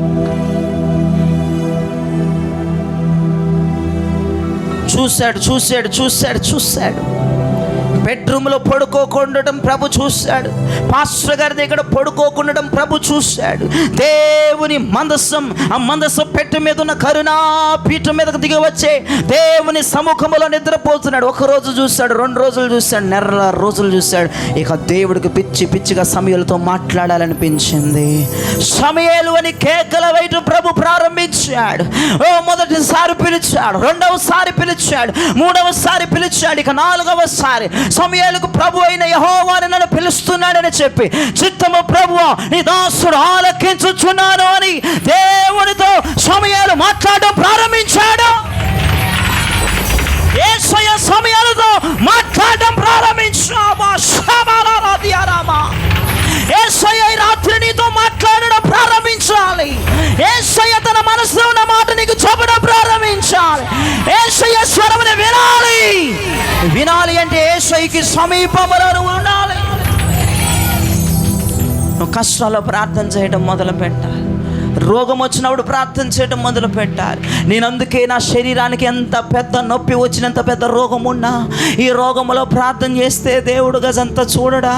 చూశాడు. బెడ్రూమ్లో పడుకోకుండటం ప్రభు చూశాడు. పాస్టర్ గారి దగ్గర పడుకోకుండటం ప్రభు చూశాడు. దేవుని మందసం, ఆ మందసం పెట్టె మీద ఉన్న కరుణా పీఠం మీదకు దిగి వచ్చే దేవుని సముఖంలో నిద్రపోతున్నాడు. ఒక రోజు చూశాడు, 2 రోజులు చూశాడు, నెల రోజులు చూశాడు. ఇక దేవుడికి పిచ్చిగా సమూయేలుతో మాట్లాడాలనిపించింది. సమూయేలు అని కేకల వేయటం ప్రభు ప్రారంభించాడు. మొదటిసారి పిలిచాడు, 2వసారి పిలిచాడు, 3వసారి పిలిచాడు, ఇక 4వసారి సమూయేలుకు ప్రభు అయిన యెహోవా నన్ను పిలుస్తున్నాడని చెప్పి, చిత్తము ప్రభువా నీ దాసుడు ఆలకించుచున్నాను అని దేవునితో సమూయేలు మాట్లాడడం ప్రారంభించాడు. యేసయ్య సమూయేలుతో మాట్లాడడం ప్రారంభించామా. యేసయ్య ఈ రాత్రి నీతో మాట్లాడడం ప్రారంభించాలి. యేసయ్య తన మనసులో ఉన్న మాట నీకు చెప్పడం ప్రారంభించాలి. యేసయ్య స్వరముని వినాలి అంటే యేసయ్యకి సమీపంలో ఉండాలి. నువ్వు కష్టాల్లో ప్రార్థన చేయడం మొదలు పెట్టాలి. రోగం వచ్చినప్పుడు ప్రార్థన చేయడం మొదలు పెట్టాలి. నేను అందుకే నా శరీరానికి ఎంత పెద్ద నొప్పి వచ్చినంత పెద్ద రోగం ఉన్నా ఈ రోగంలో ప్రార్థన చేస్తే దేవుడు గజంతా చూడడా,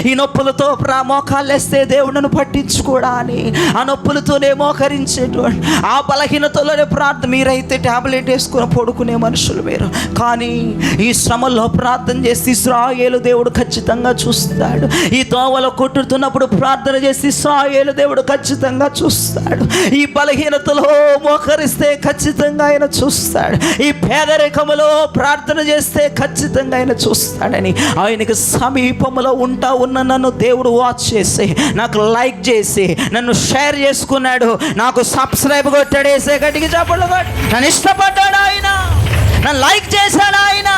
ఈ నొప్పులతో మోకాళ్ళు వేస్తే దేవుడు నన్ను పట్టించుకోడా అని ఆ నొప్పులతోనే మోకరించేటువంటి ఆ బలహీనతలోనే ప్రార్థన. మీరైతే టాబ్లెట్ వేసుకుని పడుకునే మనుషులు మీరు, కానీ ఈ శ్రమల్లో ప్రార్థన చేసి ఇశ్రాయేలు దేవుడు ఖచ్చితంగా చూస్తాడు. ఈ దోవలో కొట్టుతున్నప్పుడు ప్రార్థన చేసి ఇశ్రాయేలు దేవుడు ఖచ్చితంగా చూస్తాడు. ఈ బలహీనతలో మోకరిస్తే ఖచ్చితంగా ఆయన చూస్తాడు. ఈ పేదరికములో ప్రార్థన చేస్తే ఖచ్చితంగా ఆయన చూస్తాడని ఆయనకి సమీపంలో ఉన్న నన్ను దేవుడు వాచ్ చేసి, నాకు లైక్ చేసి, నన్ను షేర్ చేసుకున్నాడు, నాకు సబ్స్క్రైబ్ కొట్టాడు. వేసే గట్టికి చెప్పలు నన్ను ఇష్టపడ్డాడు ఆయన, నన్ను లైక్ చేశాడు ఆయన,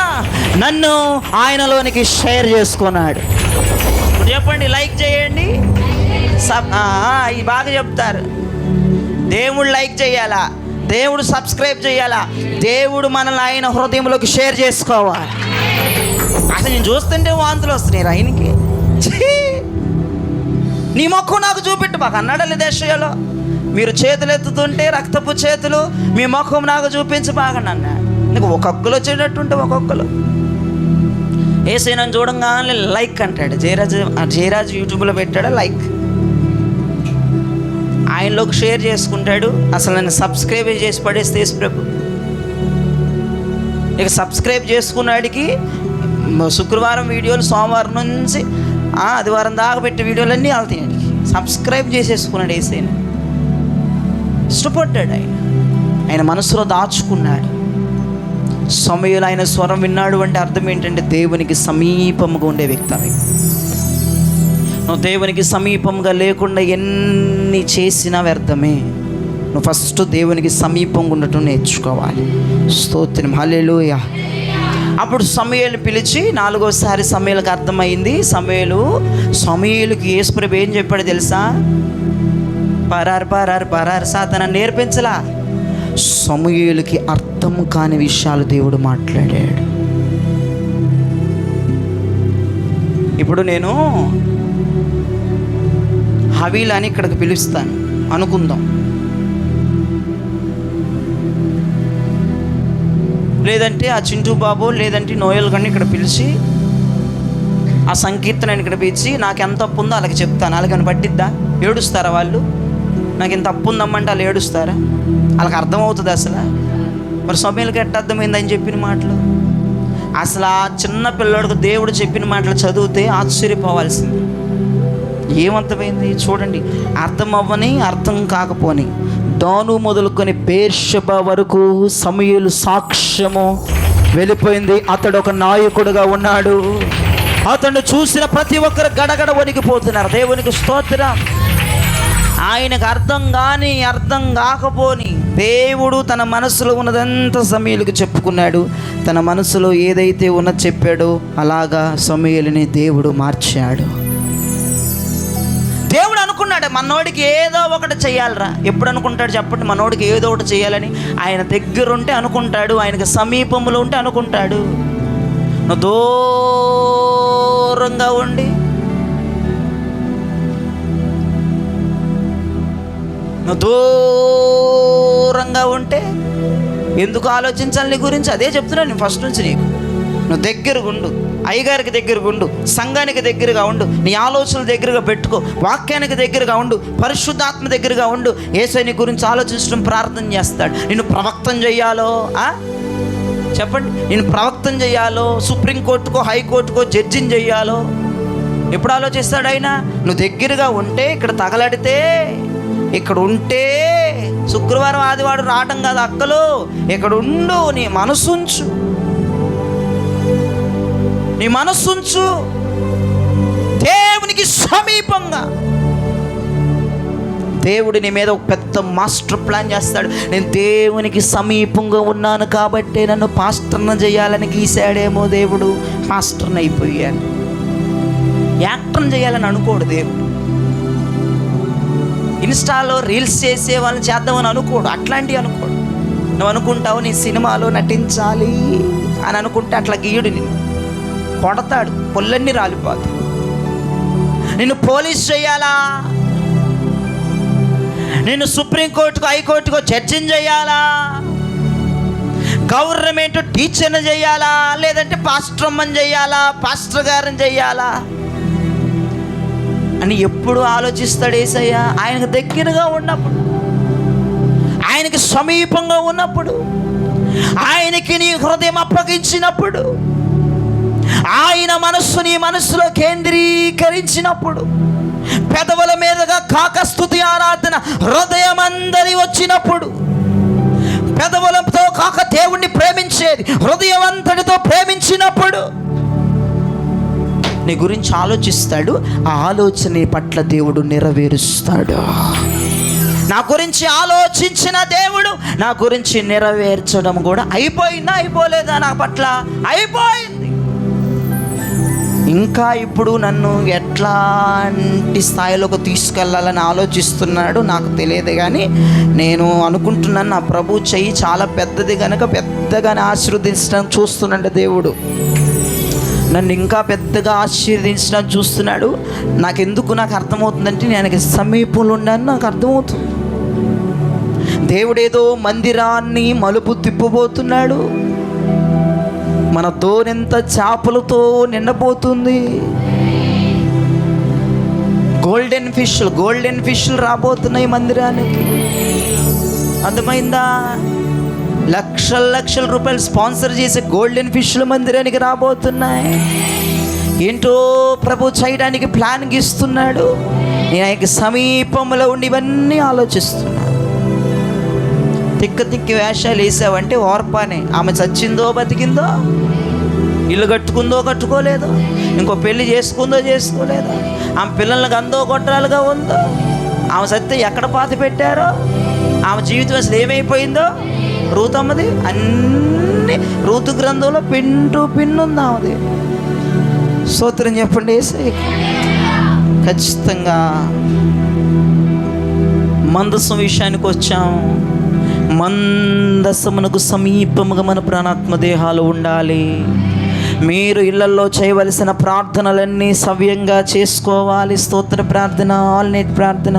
నన్ను ఆయనలోనికి షేర్ చేసుకున్నాడు. ఇప్పుడు చెప్పండి, లైక్ చేయండి. ఈ బాగా చెప్తారు, దేవుడు లైక్ చేయాలా, దేవుడు సబ్స్క్రైబ్ చేయాలా, దేవుడు మనల్ని ఆయన హృదయంలోకి షేర్ చేసుకోవాలి. అసలు నేను చూస్తుంటే వాంతులు వస్తున్నాయి ఆయనకి. నీ మొక్కు నాకు చూపెట్టు బాగా అన్నాడు దేశంలో. మీరు చేతులు ఎత్తుతుంటే రక్తపు చేతులు, మీ మొక్కం నాకు చూపించి బాగా అన్నాడు. నీకు ఒక్కొక్కరు వచ్చేటట్టుంటే ఒక్కొక్కరు ఏసైనా చూడంగానే లైక్ అంటాడు. జయరాజు యూట్యూబ్లో పెట్టాడు లైక్, ఆయనలోకి షేర్ చేసుకుంటాడు. అసలు నన్ను సబ్స్క్రైబ్ చేసి పడేస్తే యేసు ప్రభు. ఇక సబ్స్క్రైబ్ చేసుకున్నాడికి శుక్రవారం వీడియోలు, సోమవారం నుంచి ఆదివారం దాకా పెట్టే వీడియోలన్నీ వెళ్తాయి. సబ్స్క్రైబ్ చేసేసుకున్నాడు యేసయ్య. ఇష్టపడ్డాడు ఆయన మనసులో దాచుకున్నాడు. సమూయేలు ఆయన స్వరం విన్నాడు అంటే అర్థం ఏంటంటే దేవునికి సమీపంగా ఉండే వ్యక్తి. నువ్వు దేవునికి సమీపంగా లేకుండా ఎన్ని చేసినా వ్యర్థమే. నువ్వు ఫస్ట్ దేవునికి సమీపంగా ఉండటం నేర్చుకోవాలి. స్తోత్రం, హల్లెలూయా. అప్పుడు సమూయేలు పిలిచి 4వసారి సమూయేలుకి అర్థమైంది. సమూయేలుకి యేసు ప్రభు ఏం చెప్పాడు తెలుసా? పరారు సాతాను నేర్పించలా. సమూయేలుకి అర్థం కాని విషయాలు దేవుడు మాట్లాడాడు. ఇప్పుడు నేను హవీల్ అని ఇక్కడికి పిలుస్తాను అనుకుందాం, లేదంటే ఆ చింటూ బాబు లేదంటే నోయల్ గన్ని ఇక్కడ పిలిచి ఆ సంకీర్తన ఇక్కడ పిలిచి నాకు ఎంత తప్పు ఉందో అలాగే చెప్తాను. అలాగని పట్టిద్దా? ఏడుస్తారా వాళ్ళు? నాకు ఎంత తప్పు ఉందమ్మంటే వాళ్ళు ఏడుస్తారా? వాళ్ళకి అర్థమవుతుంది అసలు? మరి సమూయేలుకి ఎట్ట అర్థమైందని చెప్పిన మాటలు? అసలు ఆ చిన్న పిల్లోడికి దేవుడు చెప్పిన మాటలు చదివితే ఆశ్చర్యపోవాల్సింది. ఏమర్థమైంది చూడండి. అర్థం అవ్వని, అర్థం కాకపోని, దాను మొదలుకొని బేర్షెబా వరకు సమూయేలు సాక్ష్యము వెళ్ళిపోయింది. అతడు ఒక నాయకుడుగా ఉన్నాడు. అతన్ని చూసిన ప్రతి ఒక్కరు గడగడ వణికిపోతున్నారు. దేవునికి స్తోత్రం. ఆయనకు అర్థం కానీ అర్థం కాకపోని దేవుడు తన మనసులో ఉన్నదంతా సమూయేలుకి చెప్పుకున్నాడు. తన మనసులో ఏదైతే ఉన్నది చెప్పాడో అలాగా సమూయేలుని దేవుడు మార్చాడు. దేవుడు అనుకున్నాడు మనోడికి ఏదో ఒకటి చేయాలరా. ఎప్పుడు అనుకుంటాడు చెప్పండి? మనోడికి ఏదో ఒకటి చేయాలని ఆయన దగ్గర ఉంటే అనుకుంటాడు, ఆయనకి సమీపంలో ఉంటే అనుకుంటాడు. నువ్వు దూరంగా ఉండి, నువ్వు దూరంగా ఉంటే ఎందుకు ఆలోచించాలి నీ గురించి? అదే చెప్తున్నాను నేను ఫస్ట్ నుంచి నీకు. నువ్వు దగ్గరగా ఉండు, అయ్యగారికి దగ్గరగా ఉండు, సంఘానికి దగ్గరగా ఉండు, నీ ఆలోచనలు దగ్గరగా పెట్టుకో, వాక్యానికి దగ్గరగా ఉండు, పరిశుద్ధాత్మ దగ్గరగా ఉండు. యేసయ్య నీ గురించి ఆలోచించడం ప్రార్థన చేస్తాడు. నిన్ను ప్రవక్తం చెయ్యాలో చెప్పండి, నేను ప్రవక్తం చేయాలో, సుప్రీంకోర్టుకో హైకోర్టుకో జడ్జిని చెయ్యాలో ఎప్పుడు ఆలోచిస్తాడు ఆయన? నువ్వు దగ్గరగా ఉంటే, ఇక్కడ తగలడితే, ఇక్కడ ఉంటే, శుక్రవారం ఆదివారం రావటం కాదు అక్కలు, ఇక్కడ ఉండు, నీ మనసుంచు, నీ మనసుంచు దేవునికి సమీపంగా. దేవుడు నీ మీద ఒక పెద్ద మాస్టర్ ప్లాన్ చేస్తాడు. నేను దేవునికి సమీపంగా ఉన్నాను కాబట్టి నన్ను పాస్టర్ని చేయాలని గీసాడేమో దేవుడు. పాస్టర్ని అయిపోయాను, యాక్టర్ని చేయాలని అనుకోడు దేవుడు. ఇన్స్టాలో రీల్స్ చేసే వాళ్ళని చేద్దామని అనుకోడు, అట్లాంటివి అనుకోడు. నువ్వు అనుకుంటావు నీ సినిమాలో నటించాలి అని అనుకుంటే అట్లా గీయుడు నిన్ను కొడతాడు, పొల్లన్నీ రాలిపోతాయి. నిన్ను పోలీస్ చేయాలా, నిన్ను సుప్రీంకోర్టుకో హైకోర్టుకో జడ్జిని చేయాలా, గవర్నమెంట్ టీచర్ని చేయాలా, లేదంటే పాస్టర్ అమ్మని చేయాలా, పాస్టర్ గారిని చేయాలా అని ఎప్పుడు ఆలోచిస్తాడు యేసయ్య? ఆయనకు దగ్గరగా ఉన్నప్పుడు, ఆయనకి సమీపంగా ఉన్నప్పుడు, ఆయనకి నీ హృదయం అప్పగించినప్పుడు, ఆయన మనస్సు నీ మనస్సులో కేంద్రీకరించినప్పుడు, పెదవుల మీదుగా కాక స్తుతి ఆరాధన హృదయమందరి వచ్చినప్పుడు, పెదవులతో కాక దేవుణ్ణి ప్రేమించేది హృదయం అంతటితో ప్రేమించినప్పుడు నీ గురించి ఆలోచిస్తాడు. ఆ ఆలోచన పట్ల దేవుడు నెరవేరుస్తాడు. నా గురించి ఆలోచించిన దేవుడు నా గురించి నెరవేర్చడం కూడా అయిపోయిందా, అయిపోలేదా? నా పట్ల అయిపోయింది. ఇంకా ఇప్పుడు నన్ను ఎట్లాంటి స్థాయిలోకి తీసుకెళ్ళాలని ఆలోచిస్తున్నాడు నాకు తెలియదు, కానీ నేను అనుకుంటున్నాను నా ప్రభు చెయ్యి చాలా పెద్దది కనుక పెద్దగానే ఆశీర్వదించడం చూస్తున్నాడు దేవుడు. నన్ను ఇంకా పెద్దగా ఆశీర్వదించడం చూస్తున్నాడు. నాకు అర్థమవుతుందంటే నేను ఆయనకి సమీపంలో ఉన్నాను, నాకు అర్థమవుతుంది. దేవుడేదో మందిరాన్ని మలుపు తిప్పబోతున్నాడు. మన దోనెంత చేపలతో నిండబోతుంది. గోల్డెన్ ఫిష్లు రాబోతున్నాయి మందిరానికి. అర్థమైందా? లక్షల రూపాయలు స్పాన్సర్ చేసే గోల్డెన్ ఫిష్లు మందిరానికి రాబోతున్నాయి. ఏంటో ప్రభు చేయడానికి ప్లాన్ గీస్తున్నాడు. నేను ఆయనకి సమీపంలో ఉండి ఇవన్నీ ఆలోచిస్తున్నాను. తిక్కి వేషాలు వేసావంటే ఓర్పానే. ఆమె చచ్చిందో బతికిందో, ఇల్లు కట్టుకుందో కట్టుకోలేదో, ఇంకో పెళ్లి చేసుకుందో చేసుకోలేదో, ఆమె పిల్లలకు అందో గొడ్రాలుగా ఉందో, ఆమె సత్తే ఎక్కడ పాతి పెట్టారో, ఆమె జీవితం అసలు ఏమైపోయిందో, రూతమ్మది అన్నీ ఋతు గ్రంథంలో పిన్నుంది ఆమెది. స్తోత్రం చెప్పండి. ఖచ్చితంగా మందసం విషయానికి వచ్చాం. మందసమునకు సమీపముగా మన ప్రాణాత్మ దేహాలు ఉండాలి. మీరు ఇళ్లలో చేయవలసిన ప్రార్థనలన్నీ సవ్యంగా చేసుకోవాలి. స్తోత్ర ప్రార్థన, ఆల్ నైట్ ప్రార్థన,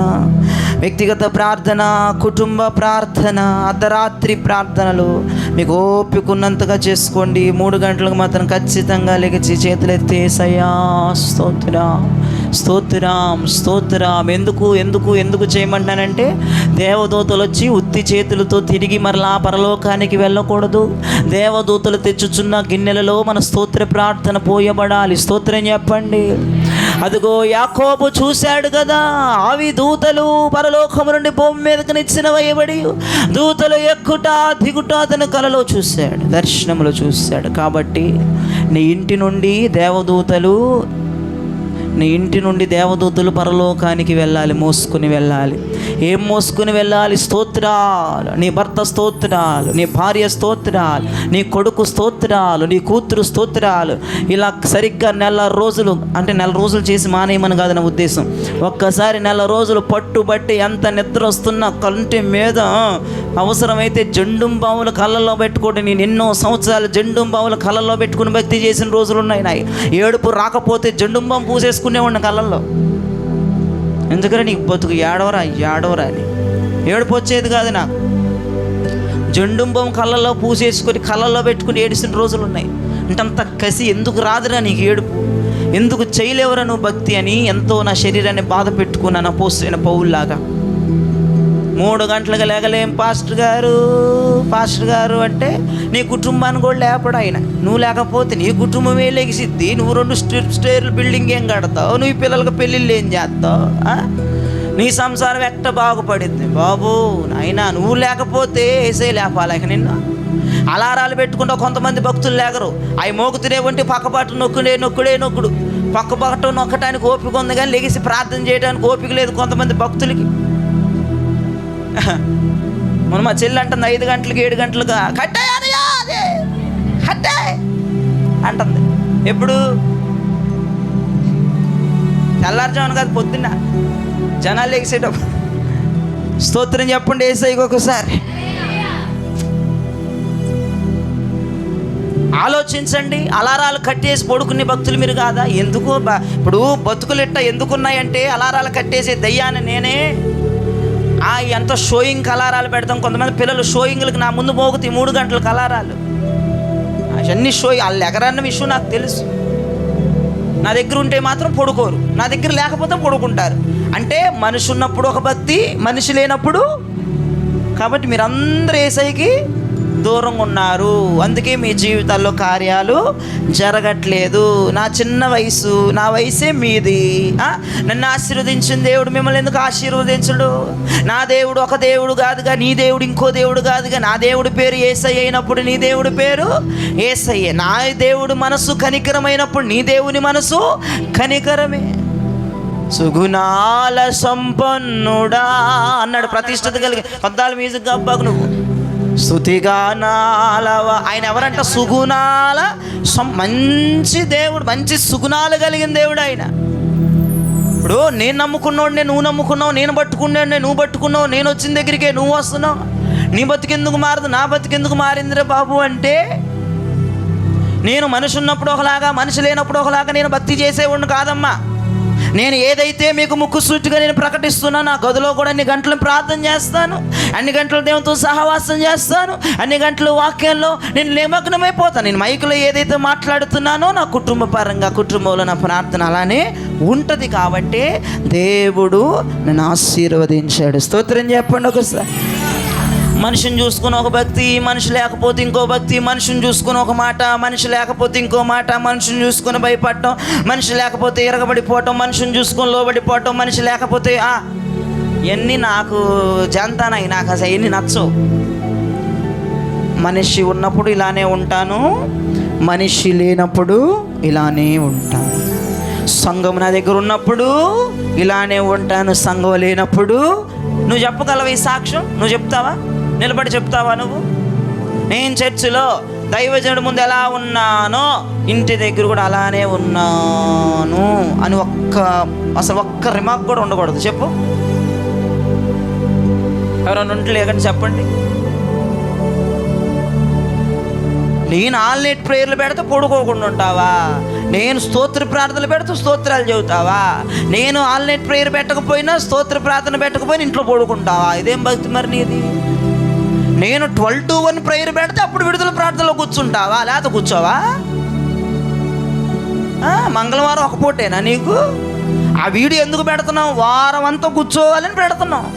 వ్యక్తిగత ప్రార్థన, కుటుంబ ప్రార్థన, అర్ధరాత్రి ప్రార్థనలు మీకు ఓపిక ఉన్నంతగా చేసుకోండి. 3 గంటలకు మాత్రం ఖచ్చితంగా లెగిచి చేతులెత్తి యేసయ్యా స్తోత్రం స్తోత్రం స్తోత్రం. ఎందుకు చేయమంటానంటే దేవదూతలు వచ్చి ఉత్తి చేతులతో తిరిగి మరలా పరలోకానికి వెళ్ళకూడదు. దేవదూతలు తెచ్చుచున్న గిన్నెలలో మన స్తోత్ర ప్రార్థన పోయబడాలి. స్తోత్రం చెప్పండి. అదిగో యాకోబు చూశాడు కదా, అవి దూతలు పరలోకము నుండి భూమి మీదకి నిచ్చెన వేయబడి దూతలు ఎక్కుట దిగుట అతను కలలో చూశాడు, దర్శనములో చూశాడు. కాబట్టి నీ ఇంటి నుండి దేవదూతలు పరలోకానికి వెళ్ళాలి, మోసుకుని వెళ్ళాలి. ఏం మోసుకుని వెళ్ళాలి? స్తోత్రాలు. నీ భర్త స్తోత్రాలు, నీ భార్య స్తోత్రాలు, నీ కొడుకు స్తోత్రాలు, నీ కూతురు స్తోత్రాలు. ఇలా సరిగ్గా 4 రోజులు, అంటే 4 రోజులు చేసి మానేయమని కాదు నా ఉద్దేశం. ఒక్కసారి 4 రోజులు పట్టుబట్టి ఎంత నిద్ర వస్తున్నా కంటి మీద అవసరమైతే జండుం బావుల కళ్ళల్లో పెట్టుకోండి. నేను ఎన్నో సంవత్సరాలు జండుం బావుల కళ్ళల్లో పెట్టుకుని భక్తి చేసిన రోజులు ఉన్నాయి. ఏడుపు రాకపోతే జండుం బాంబు పూసేసుకునేవాడిని కళ్ళల్లో. ఎందుకని నీకు బతుకు ఏడవరా అని ఏడుపు వచ్చేది కాదు నాకు. జండుంబం కళ్ళల్లో పూసేసుకొని కళ్ళల్లో పెట్టుకుని ఏడిసిన రోజులు ఉన్నాయి. అంటే అంత కసి ఎందుకు రాదురా నీకు ఏడుపు, ఎందుకు చేయలేవురా నువ్వు భక్తి అని ఎంతో నా శరీరాన్ని బాధ పెట్టుకున్నాను అపోస్తలుడైన పౌలులాగా. 3 గంటలకు లేగలేం పాస్టర్ గారు అంటే నీ కుటుంబాన్ని కూడా లేపడు ఆయన. నువ్వు లేకపోతే నీ కుటుంబమే లెగిసిద్ది. నువ్వు 2 స్టేర్లు బిల్డింగ్ ఏం కడతావు, నువ్వు పిల్లలకు పెళ్ళిళ్ళు ఏం చేస్తావు, నీ సంసారం ఎట్ట బాగుపడిద్ది బాబు నాయనా. నువ్వు లేకపోతే ఏసే లేపాలేక నిన్ను. అలారాలు పెట్టుకుంటా కొంతమంది భక్తులు లేగరు, అవి మోగుతూనే ఉంటే పక్కపాటు నొక్కుడు. పక్కపాటు నొక్కటానికి ఓపిక ఉంది కానీ లెగిసి ప్రార్థన చేయడానికి ఓపిక లేదు కొంతమంది భక్తులకి. మన మా చెల్లి అంటుంది 5 గంటలకు 7 గంటలుగా కట్టే అంటుంది. ఎప్పుడు? తెల్లారుజామున కాదు, పొద్దున్న జనాలు లెగిసేటప్పుడు. స్తోత్రం చెప్పండి యేసయ్యకి ఒకసారి. ఆలోచించండి. అలారాలు కట్టేసి పడుకునే భక్తులు మీరు కాదా? ఎందుకు ఇప్పుడు బతుకులు ఇట్ట ఎందుకున్నాయంటే అలారాలు కట్టేసే దయ్యాన్ని నేనే. ఎంత షోయింగ్కి అలారాలు పెడతాం. కొంతమంది పిల్లలు షోయింగ్లకు నా ముందు మోగుతాయి 3 గంటలకు అలారాలు. అవన్నీ వాళ్ళు ఎగరన్న విషయం నాకు తెలుసు. నా దగ్గర ఉంటే మాత్రం పడుకోరు, నా దగ్గర లేకపోతే పడుకుంటారు. అంటే మనిషి ఉన్నప్పుడు ఒక భక్తి, మనిషి లేనప్పుడు. కాబట్టి మీరందరూ యేసయ్యకి దూరంగా ఉన్నారు. అందుకే మీ జీవితాల్లో కార్యాలు జరగట్లేదు. నా చిన్న వయసు, నా వయసే మీది. నన్ను ఆశీర్వదించిన దేవుడు మిమ్మల్ని ఎందుకు ఆశీర్వదించడు? నా దేవుడు ఒక దేవుడు కాదుగా, నీ దేవుడు ఇంకో దేవుడు కాదుగా. నా దేవుడి పేరు యేసయ్య అయినప్పుడు నీ దేవుడి పేరు యేసయ్య. నా దేవుడు మనసు కనికరమైనప్పుడు నీ దేవుని మనసు కనికరమే. సుగుణాల సంపన్నుడా అన్నాడు ప్రతిష్టత కలిగి. పద్దాల మ్యూజిక్ అబ్బాకు నువ్వు స్తుతిగానాలవ. ఆయన ఎవరంట? సుగుణాల మంచి దేవుడు, మంచి సుగుణాలు కలిగిన దేవుడు ఆయన. ఇప్పుడు నేను నమ్ముకున్నాడు, నువ్వు నమ్ముకున్నావు, నేను పట్టుకున్నాడు, నువ్వు పట్టుకున్నావు, నేను వచ్చిన దగ్గరికే నువ్వు వస్తున్నావు. నీ బతికెందుకు మారదు, నా బతికెందుకు మారిందిరే బాబు అంటే, నేను మనిషి ఉన్నప్పుడు ఒకలాగా, మనిషి లేనప్పుడు ఒకలాగా నేను భక్తి చేసేవాడిని కాదమ్మా. నేను ఏదైతే మీకు ముక్కుసూటిగా నేను ప్రకటిస్తున్నాను, నా గదిలో కూడా అన్ని గంటలు ప్రార్థన చేస్తాను, అన్ని గంటలు దేవునితో సహవాసం చేస్తాను, అన్ని గంటలు వాక్యంలో నేను నిమగ్నమైపోతాను. నేను మైకులో ఏదైతే మాట్లాడుతున్నానో నా కుటుంబ పరంగా, కుటుంబంలో నా ప్రార్థన అలానే ఉంటుంది. కాబట్టి దేవుడు నన్ను ఆశీర్వదించాడు. స్తోత్రం చెప్పండి ఒకసారి. మనిషిని చూసుకుని ఒక భక్తి, మనిషి లేకపోతే ఇంకో భక్తి, మనిషిని చూసుకుని ఒక మాట, మనిషి లేకపోతే ఇంకో మాట, మనిషిని చూసుకుని భయపడటం, మనిషి లేకపోతే ఎరగబడిపోవటం, మనిషిని చూసుకొని లోబడిపోవటం, మనిషి లేకపోతే ఇవన్నీ నాకు జంతానాయి, నాకు అసలు ఎన్ని నచ్చవు. మనిషి ఉన్నప్పుడు ఇలానే ఉంటాను, మనిషి లేనప్పుడు ఇలానే ఉంటాను. సంఘం నా దగ్గర ఉన్నప్పుడు ఇలానే ఉంటాను, సంఘం లేనప్పుడు. నువ్వు చెప్పగలవు ఈ సాక్ష్యం? నువ్వు చెప్తావా? నిలబడి చెప్తావా నువ్వు? నేను చర్చిలో దైవజనుడి ముందు ఎలా ఉన్నానో ఇంటి దగ్గర కూడా అలానే ఉన్నాను అని అసలు ఒక్క రిమార్క్ కూడా ఉండకూడదు. చెప్పు. ఎవరైనా ఉంటే లేకంటే చెప్పండి. నేను ఆల్నైట్ ప్రేయర్లు పెడితే పడుకోకుండా ఉంటావా? నేను స్తోత్ర ప్రార్థనలు పెడితే స్తోత్రాలు చెబుతావా? నేను ఆల్నైట్ ప్రేయర్ పెట్టకపోయినా, స్తోత్ర ప్రార్థన పెట్టకపోయినా ఇంట్లో పడుకుంటావా? ఇదేం భక్తి మరి నీది? నేను 12 to 1 ప్రేయర్ పెడితే అప్పుడు విడుదల ప్రార్థనలో కూర్చుంటావా? లేకపోతే కూర్చోవా? మంగళవారం ఒక పూటేనా నీకు? ఆ వీడియో ఎందుకు పెడుతున్నావు? వారం అంతా కూర్చోవాలని పెడుతున్నావు.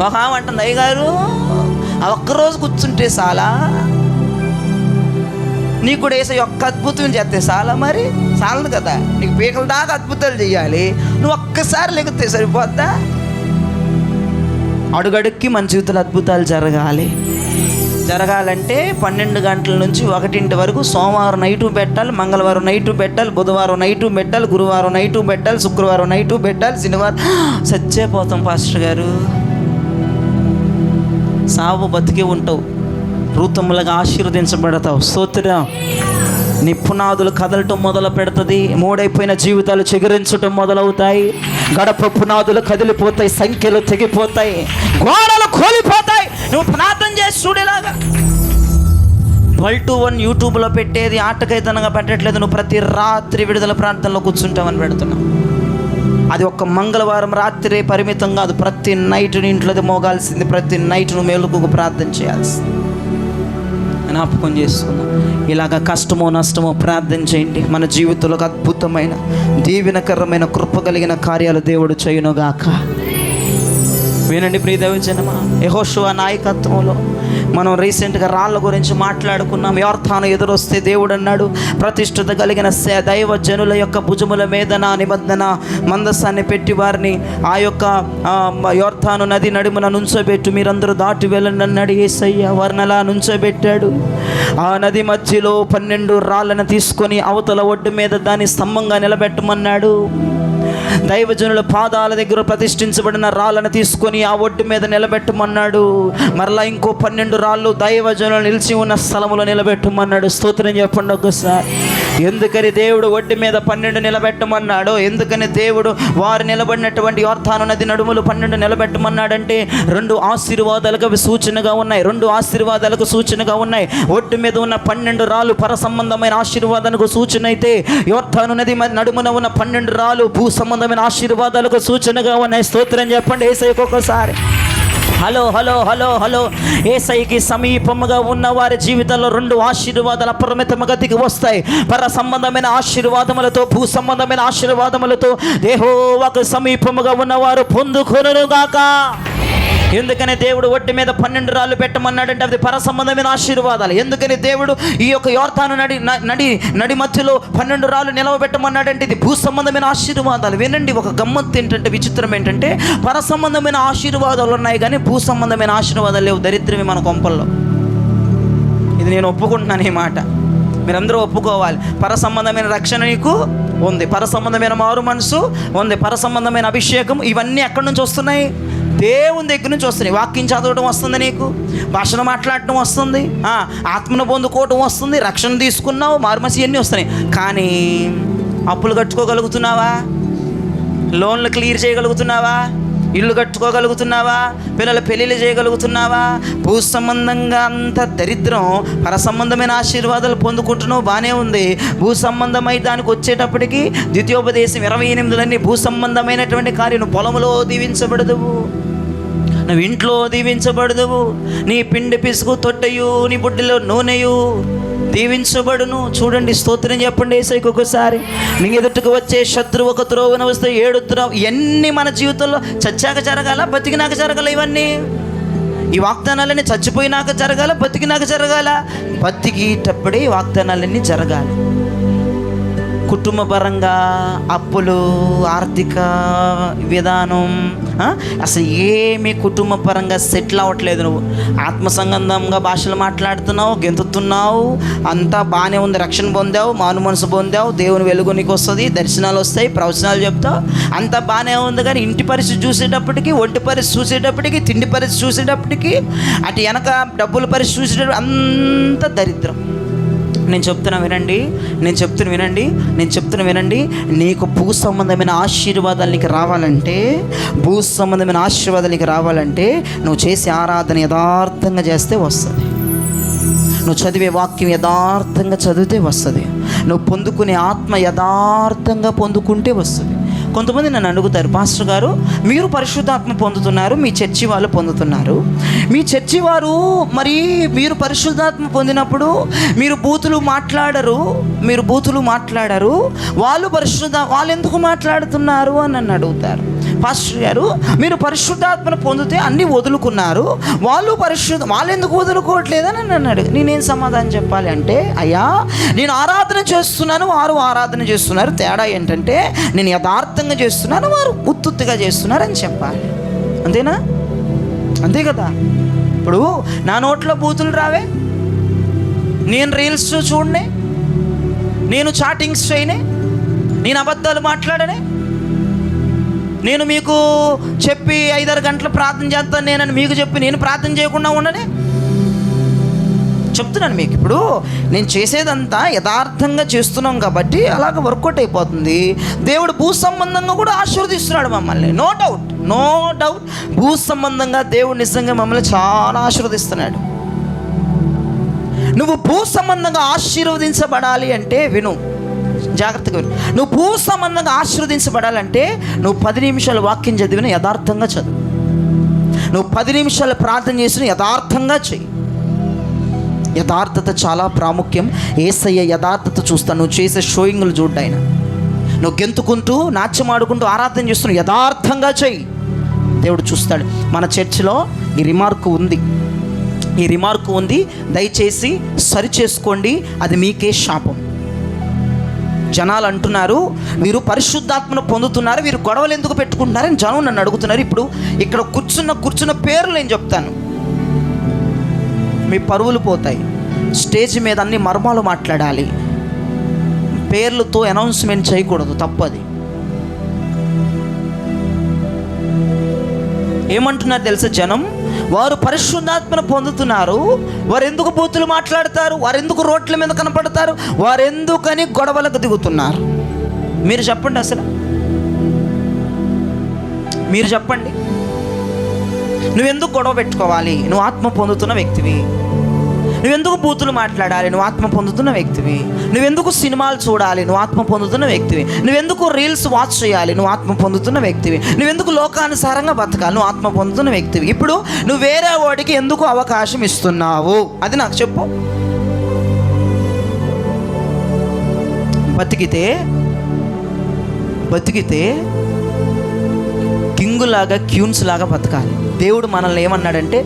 ఒక అంటుంది, అయ్యగారు ఒక్కరోజు కూర్చుంటే చాలా, నీకు కూడా వేసే ఒక్క అద్భుతం చేస్తే చాలా. మరి చాలదు కదా, నీకు పీకల దాకా అద్భుతాలు చేయాలి, నువ్వు ఒక్కసారి లెగితే సరిపోద్దా? అడుగడుక్కి మన జీవితంలో అద్భుతాలు జరగాలంటే 12 గంటల నుంచి 1 వరకు సోమవారం నైటు పెట్టాలి, మంగళవారం నైటు పెట్టాలి, బుధవారం నైటు పెట్టాలి, గురువారం నైటు పెట్టాలి, శుక్రవారం నైటు పెట్టాలి, శనివారం చచ్చేపోతాం పాస్టర్ గారు. సావు బతికే ఉంటావు, రూతములుగా ఆశీర్వదించబడతావు. స్తోత్రం. నీ పునాదులు కదలటం మొదలు పెడుతుంది, మూడైపోయిన జీవితాలు చిగురించటం మొదలవుతాయి, గడప పునాదులు కదిలిపోతాయి, సంఖ్యలు తెగిపోతాయి, గోడలు కోలిపోతాయి. నువ్వు ప్రార్థన చేసి చూడేలాగా. 12 to 1 యూట్యూబ్లో పెట్టేది ఆటకైతనంగా పెట్టట్లేదు, నువ్వు ప్రతి రాత్రి విడుదల ప్రార్థనలో కూర్చుంటామని పెడుతున్నావు. అది ఒక్క మంగళవారం రాత్రి పరిమితం కాదు, ప్రతి నైట్ ఇంట్లో మోగాల్సింది, ప్రతి నైట్ నువ్వు మేలుకు ప్రార్థన చేయాల్సింది. జ్ఞాపకం చేసుకుందాం. ఇలాగ కష్టమో నష్టమో ప్రార్థన చేయండి. మన జీవితంలో అద్భుతమైన దీవెనకరమైన కృప కలిగిన కార్యాలు దేవుడు చేయునుగాక. వినండి ప్రియ దైవజనమా, యెహోషువ నాయకత్వంలో మనం రీసెంట్గా రాళ్ళ గురించి మాట్లాడుకున్నాం. యోర్దాను ఎదురొస్తే దేవుడు అన్నాడు, ప్రతిష్ఠిత కలిగిన దైవ జనుల యొక్క భుజముల మీద నా నిబంధన మందసాన్ని పెట్టి వారిని ఆ యొక్క యోర్దాను నది నడుమున నుంచోబెట్టు, మీరందరూ దాటి వెళ్ళండి అన్నాడు యేసయ్య. వారిని అలా నుంచోబెట్టాడు. ఆ నది మధ్యలో 12 రాళ్ళను తీసుకొని అవతల ఒడ్డు మీద దాన్ని స్తంభంగా నిలబెట్టమన్నాడు. దైవజనుల పాదాల దగ్గర ప్రతిష్ఠించబడిన రాళ్ళను తీసుకొని ఆ ఒడ్డు మీద నిలబెట్టమన్నాడు. మరలా ఇంకో 12 రాళ్ళు దైవజనులు నిలిచి ఉన్న స్థలములో నిలబెట్టమన్నాడు. స్తోత్రం చెప్పండి ఒకసారి. ఎందుకని దేవుడు ఒడ్డు మీద 12 నిలబెట్టమన్నాడో, ఎందుకని దేవుడు వారు నిలబడినటువంటి యోర్దాను నది నడుములు 12 నిలబెట్టమన్నాడంటే 2 ఆశీర్వాదాలకు సూచనగా ఉన్నాయి. 2 ఆశీర్వాదాలకు సూచనగా ఉన్నాయి. ఒడ్డు మీద ఉన్న 12 రాళ్ళు పర సంబంధమైన ఆశీర్వాదానికి సూచన అయితే, యోర్దాను నది నడుమున ఉన్న 12 రాళ్ళు భూ సంబంధమైన ఆశీర్వాదాలకు సూచనగా ఉన్నాయి. స్తోత్రం చెప్పండి యేసయ్యకు ఒకసారి. హలో హలో హలో హలో యేసయ్యకి సమీపముగా ఉన్న వారి జీవితంలో 2 ఆశీర్వాదాలు అపరిమితముగా దిగి వస్తాయి. పర సంబంధమైన ఆశీర్వాదములతో భూ సంబంధమైన ఆశీర్వాదములతో యెహోవాకు సమీపముగా ఉన్నవారు పొందుకొనుగాక. ఎందుకని దేవుడు ఒడ్డు మీద 12 రాళ్ళు పెట్టమన్నాడంటే అది పర సంబంధమైన ఆశీర్వాదాలు. ఎందుకని దేవుడు ఈ యొక్క యోర్దాను నడి మధ్యలో 12 రాళ్ళు నిలవబెట్టమన్నాడంటే ఇది భూ సంబంధమైన ఆశీర్వాదాలు. వినండి, ఒక గమ్మత్తు ఏంటంటే, విచిత్రం ఏంటంటే, పర సంబంధమైన ఆశీర్వాదాలు ఉన్నాయి కానీ భూ సంబంధమైన ఆశీర్వాదాలు లేవు. దరిద్రమే మన కొంపల్లో. ఇది నేను ఒప్పుకుంటున్నాను, ఈ మాట మీరందరూ ఒప్పుకోవాలి. పర సంబంధమైన రక్షణ నీకు ఉంది, పర సంబంధమైన మారు మనసు ఉంది, పర సంబంధమైన అభిషేకం, ఇవన్నీ ఎక్కడి నుంచి వస్తున్నాయి? దేవుని దగ్గర నుంచి వస్తున్నాయి. వాక్యం చదవడం వస్తుంది, నీకు భాషను మాట్లాడటం వస్తుంది, ఆత్మను పొందుకోవటం వస్తుంది, రక్షణ తీసుకున్నావు, మారుమసి ఇవన్నీ వస్తున్నాయి. కానీ అప్పులు కట్టుకోగలుగుతున్నావా? లోన్లు క్లియర్ చేయగలుగుతున్నావా? ఇల్లు కట్టుకోగలుగుతున్నావా? పిల్లల పెళ్ళిళ్ళు చేయగలుగుతున్నావా? భూ సంబంధంగా అంత దరిద్రం. పర సంబంధమైన ఆశీర్వాదాలు పొందుకుంటున్నావు, బాగానే ఉంది. భూ సంబంధమై దానికి వచ్చేటప్పటికి ద్వితీయోపదేశం 28 భూ సంబంధమైనటువంటి కార్యం. నువ్వు పొలంలో దీవించబడదువు, నువ్వు ఇంట్లో దీవించబడదువు, నీ పిండి పిసుకు తొట్టయు నీ బుడ్డిలో నూనెయు దీవించబడును. చూడండి, స్తోత్రం చెప్పండి యేసయ్యకు ఒకసారి. నీ ఎదుటికి వచ్చే శత్రువు ఒక త్రోవన వస్తే 7 త్రోవ. ఇవన్నీ మన జీవితంలో చచ్చాక జరగాల, బతికినాక జరగాల. ఇవన్నీ ఈ వాగ్దానాలన్నీ చచ్చిపోయినాక జరగాల, బతికినాక జరగాల. బతికేటప్పుడే ఈ వాగ్దానాలన్నీ జరగాలి. కుటుంబ పరంగా అప్పులు, ఆర్థిక విధానం అసలు ఏమీ కుటుంబ పరంగా సెటిల్ అవ్వట్లేదు. నువ్వు ఆత్మసంబంధంగా భాషలు మాట్లాడుతున్నావు, గెంతుతున్నావు, అంతా బాగానే ఉంది. రక్షణ పొందావు, మాను మనసు పొందావు, దేవుని వెలుగు నీకు వస్తుంది, దర్శనాలు వస్తాయి, ప్రవచనాలు చెప్తావు, అంతా బాగానే ఉంది. కానీ ఇంటి పరిస్థితి చూసేటప్పటికి, ఒంటి పరిస్థితి చూసేటప్పటికి, తిండి పరిస్థితి చూసేటప్పటికి, అటు వెనక డబ్బుల పరిస్థితి చూసేటప్పుడు అంత దరిద్రం. నేను చెప్తున్నా వినండి. నీకు భూ సంబంధమైన ఆశీర్వాదాలు నీకు రావాలంటే నువ్వు చేసే ఆరాధన యథార్థంగా చేస్తే వస్తుంది. నువ్వు చదివే వాక్యం యథార్థంగా చదివితే వస్తుంది. నువ్వు పొందుకునే ఆత్మ యథార్థంగా పొందుకుంటే వస్తుంది. కొంతమంది నన్ను అడుగుతారు, పాస్టర్ గారు మీరు పరిశుద్ధాత్మ పొందుతున్నారు, మీ చర్చి వాళ్ళు పొందుతున్నారు, మీ చర్చి వారు మరి మీరు పరిశుద్ధాత్మ పొందినప్పుడు మీరు బూతులు మాట్లాడరు, వాళ్ళు ఎందుకు మాట్లాడుతున్నారు అని నన్ను అడుగుతారు. పాస్టర్ గారు మీరు పరిశుద్ధాత్మను పొందితే అన్నీ వదులుకున్నారు, వాళ్ళు ఎందుకు వదులుకోవట్లేదని నన్ను అడుగు. నేనేం సమాధానం చెప్పాలి అంటే, అయ్యా నేను ఆరాధన చేస్తున్నాను, వారు ఆరాధన చేస్తున్నారు, తేడా ఏంటంటే నేను యథార్థంగా చేస్తున్నాను, వారు ఉత్తుత్తిగా చేస్తున్నారు అని చెప్పాలి. అంతేనా? అంతే కదా. ఇప్పుడు నా నోట్లో బూతులు రావే, నేను రీల్స్ చూడనే, నేను చాటింగ్స్ చేయనే, నేను అబద్ధాలు మాట్లాడనే, నేను మీకు చెప్పి 5-6 గంటలు ప్రార్థన చేస్తాను నేనని మీకు చెప్పి నేను ప్రార్థన చేయకుండా ఉండనే చెప్తున్నాను మీకు. ఇప్పుడు నేను చేసేదంతా యథార్థంగా చేస్తున్నాం కాబట్టి అలాగ వర్కౌట్ అయిపోతుంది. దేవుడు భూ సంబంధంగా కూడా ఆశీర్వదిస్తున్నాడు మమ్మల్ని. నో డౌట్ భూ సంబంధంగా దేవుడు నిజంగా మమ్మల్ని చాలా ఆశీర్వదిస్తున్నాడు. నువ్వు భూ సంబంధంగా ఆశీర్వదించబడాలి అంటే విను, జాగ్రత్తగా విను. నువ్వు భూ సంబంధంగా ఆశీర్వదించబడాలంటే నువ్వు 10 నిమిషాలు వాక్యం చదివిన యథార్థంగా చదువు, నువ్వు 10 నిమిషాలు ప్రార్థన చేసిన యథార్థంగా చెయ్యి. యథార్థత చాలా ప్రాముఖ్యం. యేసయ్య యథార్థత చూస్తాను. నువ్వు చేసే షోయింగ్లు చూడ్డాయన, నువ్వు గెంతుకుంటూ నాట్యమాడుకుంటూ ఆరాధన చేస్తున్నావు, యథార్థంగా చెయ్యి, దేవుడు చూస్తాడు. మన చర్చిలో ఈ రిమార్క్ ఉంది, దయచేసి సరి చేసుకోండి, అది మీకే శాపం. జనాలు అంటున్నారు మీరు పరిశుద్ధాత్మను పొందుతున్నారు, మీరు గొడవలు ఎందుకు పెట్టుకుంటున్నారని జనం నన్ను అడుగుతున్నారు. ఇప్పుడు ఇక్కడ కూర్చున్న పేర్లు నేను చెప్తాను, మీ పరువులు పోతాయి. స్టేజ్ మీద అన్ని మర్మాలు మాట్లాడాలి, పేర్లతో అనౌన్స్మెంట్ చేయకూడదు, తప్పది. ఏమంటున్నారు తెలుసా జనం? వారు పరిశుద్ధాత్మను పొందుతున్నారు, వారు ఎందుకు బూతులు మాట్లాడతారు, వారు ఎందుకు రోడ్ల మీద కనపడతారు, వారు ఎందుకని గొడవలకు దిగుతున్నారు? మీరు చెప్పండి, అసలు మీరు చెప్పండి. నువ్వెందుకు గొడవ పెట్టుకోవాలి? నువ్వు ఆత్మ పొందుతున్న వ్యక్తివి. నువ్వెందుకు బూతులు మాట్లాడాలి? నువ్వు ఆత్మ పొందుతున్న వ్యక్తివి. నువ్వెందుకు సినిమాలు చూడాలి? నువ్వు ఆత్మ పొందుతున్న వ్యక్తివి. నువ్వెందుకు రీల్స్ వాచ్ చేయాలి? నువ్వు ఆత్మ పొందుతున్న వ్యక్తివి. నువ్వెందుకు లోకానుసారంగా బతకాలి? నువ్వు ఆత్మ పొందుతున్న వ్యక్తివి. ఇప్పుడు నువ్వు వేరే వాడికి ఎందుకు అవకాశం ఇస్తున్నావు? అది నాకు చెప్పు. బతికితే కింగులాగా క్యూన్స్ లాగా బతకాలి. దేవుడు మనల్ని ఏమన్నాడంటే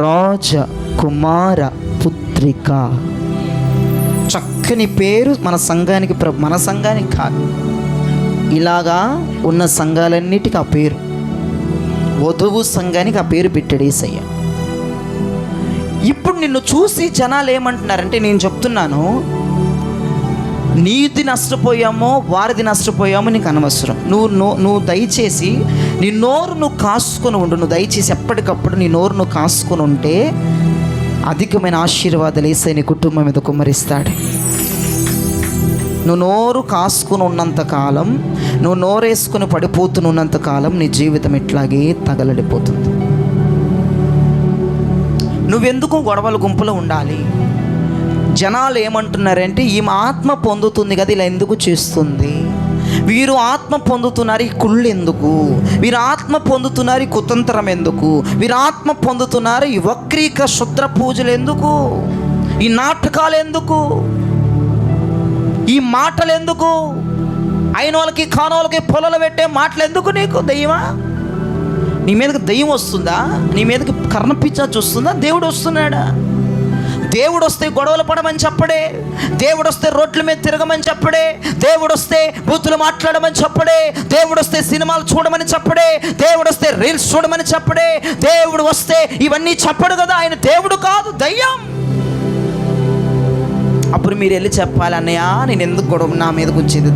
రాజకుమార పుత్రిక. చక్కని పేరు మన సంఘానికి, మన సంఘానికి కాదు, ఇలాగా ఉన్న సంఘాలన్నిటికీ ఆ పేరు, వధువు సంఘానికి ఆ పేరు పెట్టాడు యేసయ్య. ఇప్పుడు నిన్ను చూసి జనాలు ఏమంటున్నారంటే, నేను చెప్తున్నాను, నీది నష్టపోయామో వారిది నష్టపోయామో నీకు అనవసరం. నువ్వు దయచేసి నీ నోరు నువ్వు కాసుకొని ఉండు. నువ్వు దయచేసి ఎప్పటికప్పుడు నీ నోరు నువ్వు కాసుకొని ఉంటే అధికమైన ఆశీర్వాదాలు యేసయ్య నీ కుటుంబం మీద కుమ్మరిస్తాడు. నువ్వు నోరు కాసుకుని ఉన్నంతకాలం, నువ్వు నోరేసుకుని పడిపోతున్నంతకాలం నీ జీవితం ఇట్లాగే తగలడిపోతుంది. నువ్వెందుకు గొడవల గుంపులో ఉండాలి? జనాలు ఏమంటున్నారంటే, ఈమె ఆత్మ పొందుతుంది కదా, ఇలా ఎందుకు చేస్తుంది? వీరు ఆత్మ పొందుతున్నారు, ఈ కుళ్ళు ఎందుకు? వీరు ఆత్మ పొందుతున్నారు, ఈ కుతంత్రం ఎందుకు? వీరు ఆత్మ పొందుతున్నారు, ఈ వక్రీక శుద్ర పూజలు ఎందుకు? ఈ నాటకాలు ఎందుకు? ఈ మాటలు ఎందుకు? అయిన వాళ్ళకి కాని వాళ్ళకి పొలలు పెట్టే మాటలు ఎందుకు? నీకు దయ్యమా? నీ మీదకి దయ్యం వస్తుందా? నీ మీదకి కర్ణపిచ్చాచి వస్తుందా? దేవుడు వస్తున్నాడా? దేవుడు వస్తే గొడవలు పడమని చెప్పడే, దేవుడు వస్తే రోడ్ల మీద తిరగమని చెప్పడే, దేవుడు వస్తే బూతులు మాట్లాడమని చెప్పడే, దేవుడు వస్తే సినిమాలు చూడమని చెప్పడే, దేవుడు వస్తే రీల్స్ చూడమని చెప్పడే, దేవుడు వస్తే ఇవన్నీ చెప్పడు కదా. ఆయన దేవుడు కాదు, దయ్యం. అప్పుడు మీరు వెళ్ళి చెప్పాలి, అన్నయ్య నేను ఎందుకు గొడవ, నా మీదకి వచ్చేది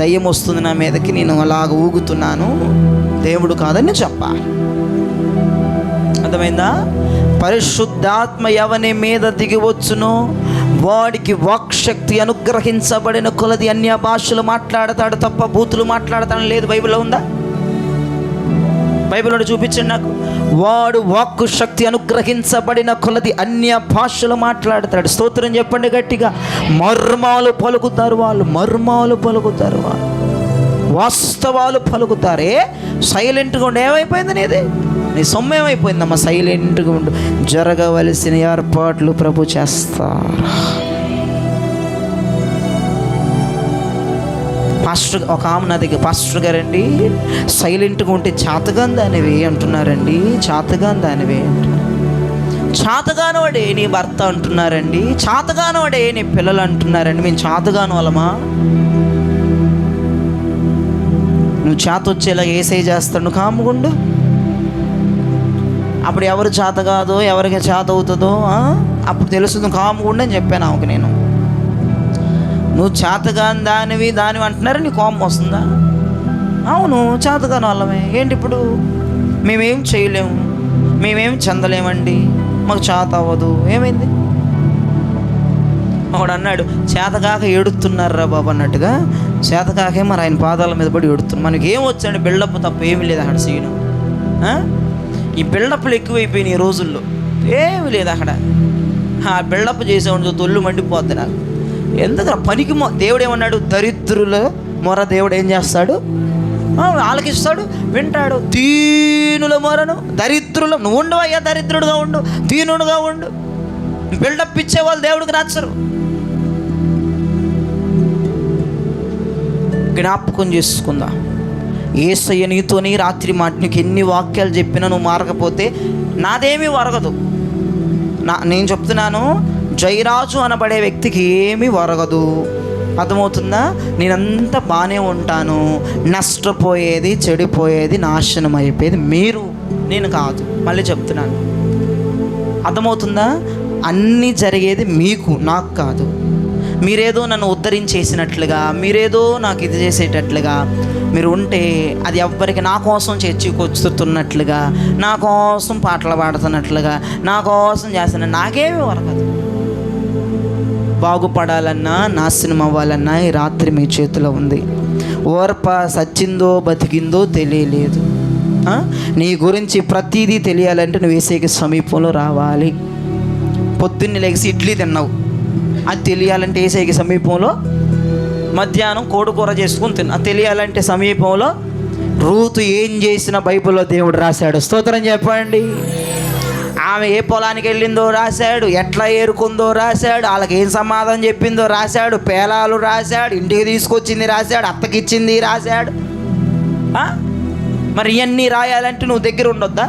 దయ్యం వస్తుంది నా మీదకి, నేను అలాగ ఊగుతున్నాను, దేవుడు కాదని చెప్పాలి. అర్థమైందా? పరిశుద్ధాత్మ ఎవని మీద దిగి వచ్చునో వాడికి వాక్శక్తి అనుగ్రహించబడిన కొలది అన్య భాషలు మాట్లాడతాడు తప్ప బూతులు మాట్లాడతాడని లేదు. బైబిల్లో ఉందా? బైబిల్లో చూపించండి నాకు. వాడు వాక్కు శక్తి అనుగ్రహించబడిన కొలది అన్య భాషలు మాట్లాడతాడు. స్తోత్రం చెప్పండి గట్టిగా. మర్మాలు పలుకుతారు వాళ్ళు, వాస్తవాలు పలుకుతారే. సైలెంట్గా ఉండి ఏమైపోయింది నీది? నీ సొమ్ము ఏమైపోయిందమ్మా? సైలెంట్గా ఉండు. జరగవలసిన ఏర్పాట్లు ప్రభు చేస్తారు. పాస్టర్ ఒక ఆమె నా దగ్గర, పాస్టర్ గారండి సైలెంట్గా ఉంటే చాతగాందానివి అంటున్నారండి, చాతగాందానివి అంటున్నారు. చాతగానోడే నీ భర్త అంటున్నారండి, చాతగానోడే నీ పిల్లలు అంటున్నారండి. మేము చాతగాను వాళ్ళమా? నువ్వు చేత వచ్చేలా ఏసై చేస్తాడు, నువ్వు కాముగుండు. అప్పుడు ఎవరు చేత కాదో, ఎవరికి చేత అవుతుందో అప్పుడు తెలుస్తుంది. కాముగుండు అని చెప్పాను ఆమెకు నేను. నువ్వు చేతగాని దానివి అంటున్నారు, నీ కోపం వస్తుందా? అవును, చేతగాని వాళ్ళమే. ఏంటి ఇప్పుడు? మేమేం చేయలేము, మేమేం చెందలేమండి, మాకు చేత అవ్వదు. ఏమైంది? ఒకడు అన్నాడు, చేతకాక ఏడుతున్నారా బాబు అన్నట్టుగా. చేతకాకే మరి ఆయన పాదాల మీద పడి ఏడుతున్నాం. మనకి ఏం వచ్చండి? బిల్డప్ తప్ప ఏమి లేదు అక్కడ సీను. ఈ బిల్డప్లు ఎక్కువైపోయినాయి ఈ రోజుల్లో. ఏమి లేదు అక్కడ. ఆ బిల్డప్ చేసేవాడు తొల్లు మండిపోద్ది నాకు. ఎందుకు పనికి దేవుడు ఏమన్నాడు? దరిద్రుల మొర దేవుడు ఏం చేస్తాడు? ఆలకిస్తాడు, వింటాడు. దీనుల మొరను, దరిద్రుల, నువ్వు ఉండవయ్యా, దరిద్రుడుగా ఉండు, దీనుడుగా ఉండు. బిల్డప్ ఇచ్చేవాళ్ళు దేవుడికి నచ్చరు. జ్ఞాపకం చేసుకుందా, యేసయ్య నీతోని రాత్రి మాట నీకు ఎన్ని వాక్యాలు చెప్పినా నువ్వు మారకపోతే నాదేమీ వరగదు. నేను చెప్తున్నాను, జయరాజు అనబడే వ్యక్తికి ఏమీ వరగదు. అర్థమవుతుందా? నేనంతా బాగానే ఉంటాను. నష్టపోయేది, చెడిపోయేది, నాశనం అయిపోయేది మీరు, నేను కాదు. మళ్ళీ చెప్తున్నాను, అర్థమవుతుందా? అన్నీ జరిగేది మీకు, నాకు కాదు. మీరేదో నన్ను ఉద్ధరించేసినట్లుగా, మీరేదో నాకు ఇది చేసేటట్లుగా మీరు ఉంటే అది ఎవ్వరికి నా కోసం చర్చకొచ్చుతున్నట్లుగా, నా కోసం పాటలు పాడుతున్నట్లుగా, నా కోసం చేస్తున్నా నాకేమీ వరకదు. బాగుపడాలన్నా నాశనం అవ్వాలన్నా ఈ రాత్రి మీ చేతిలో ఉంది. ఓర్ప సచ్చిందో బతికిందో తెలియలేదు. నీ గురించి ప్రతిదీ తెలియాలంటే నువ్వు యేసయ్యకి సమీపంలో రావాలి. పొద్దున్నే లేచి ఇడ్లీ తిన్నావు, అది తెలియాలంటే యేసయ్యకి సమీపంలో. మధ్యాహ్నం కోడికూర చేసుకుని తిన్నా, అది తెలియాలంటే సమీపంలో. రూతు ఏం చేసిన బైబిల్లో దేవుడు రాశాడు. స్తోత్రం చెప్పండి. ఆమె ఏ పొలానికి వెళ్ళిందో రాశాడు, ఎట్లా ఏరుకుందో రాశాడు, వాళ్ళకి ఏం సమాధానం చెప్పిందో రాశాడు, పేలాలు రాశాడు, ఇంటికి తీసుకొచ్చింది రాశాడు, అత్తకిచ్చింది రాశాడు. మరి ఇవన్నీ రాయాలంటే నువ్వు దగ్గర ఉండొద్దా?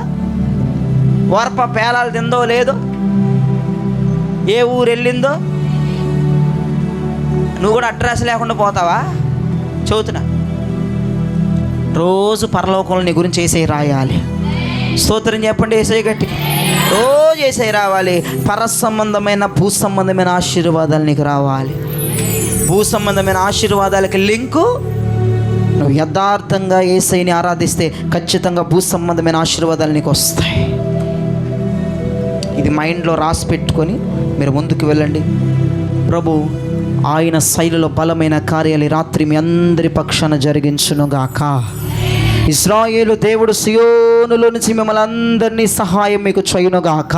ఓర్ప పేలాలు తిందో లేదో, ఏ ఊరు వెళ్ళిందో, నువ్వు కూడా అడ్రస్ లేకుండా పోతావా? చదువుతున్నా, రోజు పరలోకంలో నీ గురించి యేసయ్య రాయాలి. స్తోత్రం చెప్పండి యేసయ్య గట్టి. రోజు యేసయ్య రావాలి. పర సంబంధమైన భూ సంబంధమైన ఆశీర్వాదాలు నీకు రావాలి. భూ సంబంధమైన ఆశీర్వాదాలకి లింకు, నువ్వు యథార్థంగా యేసయ్యని ఆరాధిస్తే ఖచ్చితంగా భూ సంబంధమైన ఆశీర్వాదాలు నీకు వస్తాయి. ఇది మైండ్లో రాసి పెట్టుకొని మీరు ముందుకు వెళ్ళండి. ప్రభు ఆయన శైలిలో బలమైన కార్యాలు రాత్రి మీ అందరి పక్షాన జరిగించునుగాక. ఇశ్రాయేలు దేవుడు సియోనులో నుంచి మిమ్మల్ని అందరినీ సహాయం మీకు చేయునుగాక.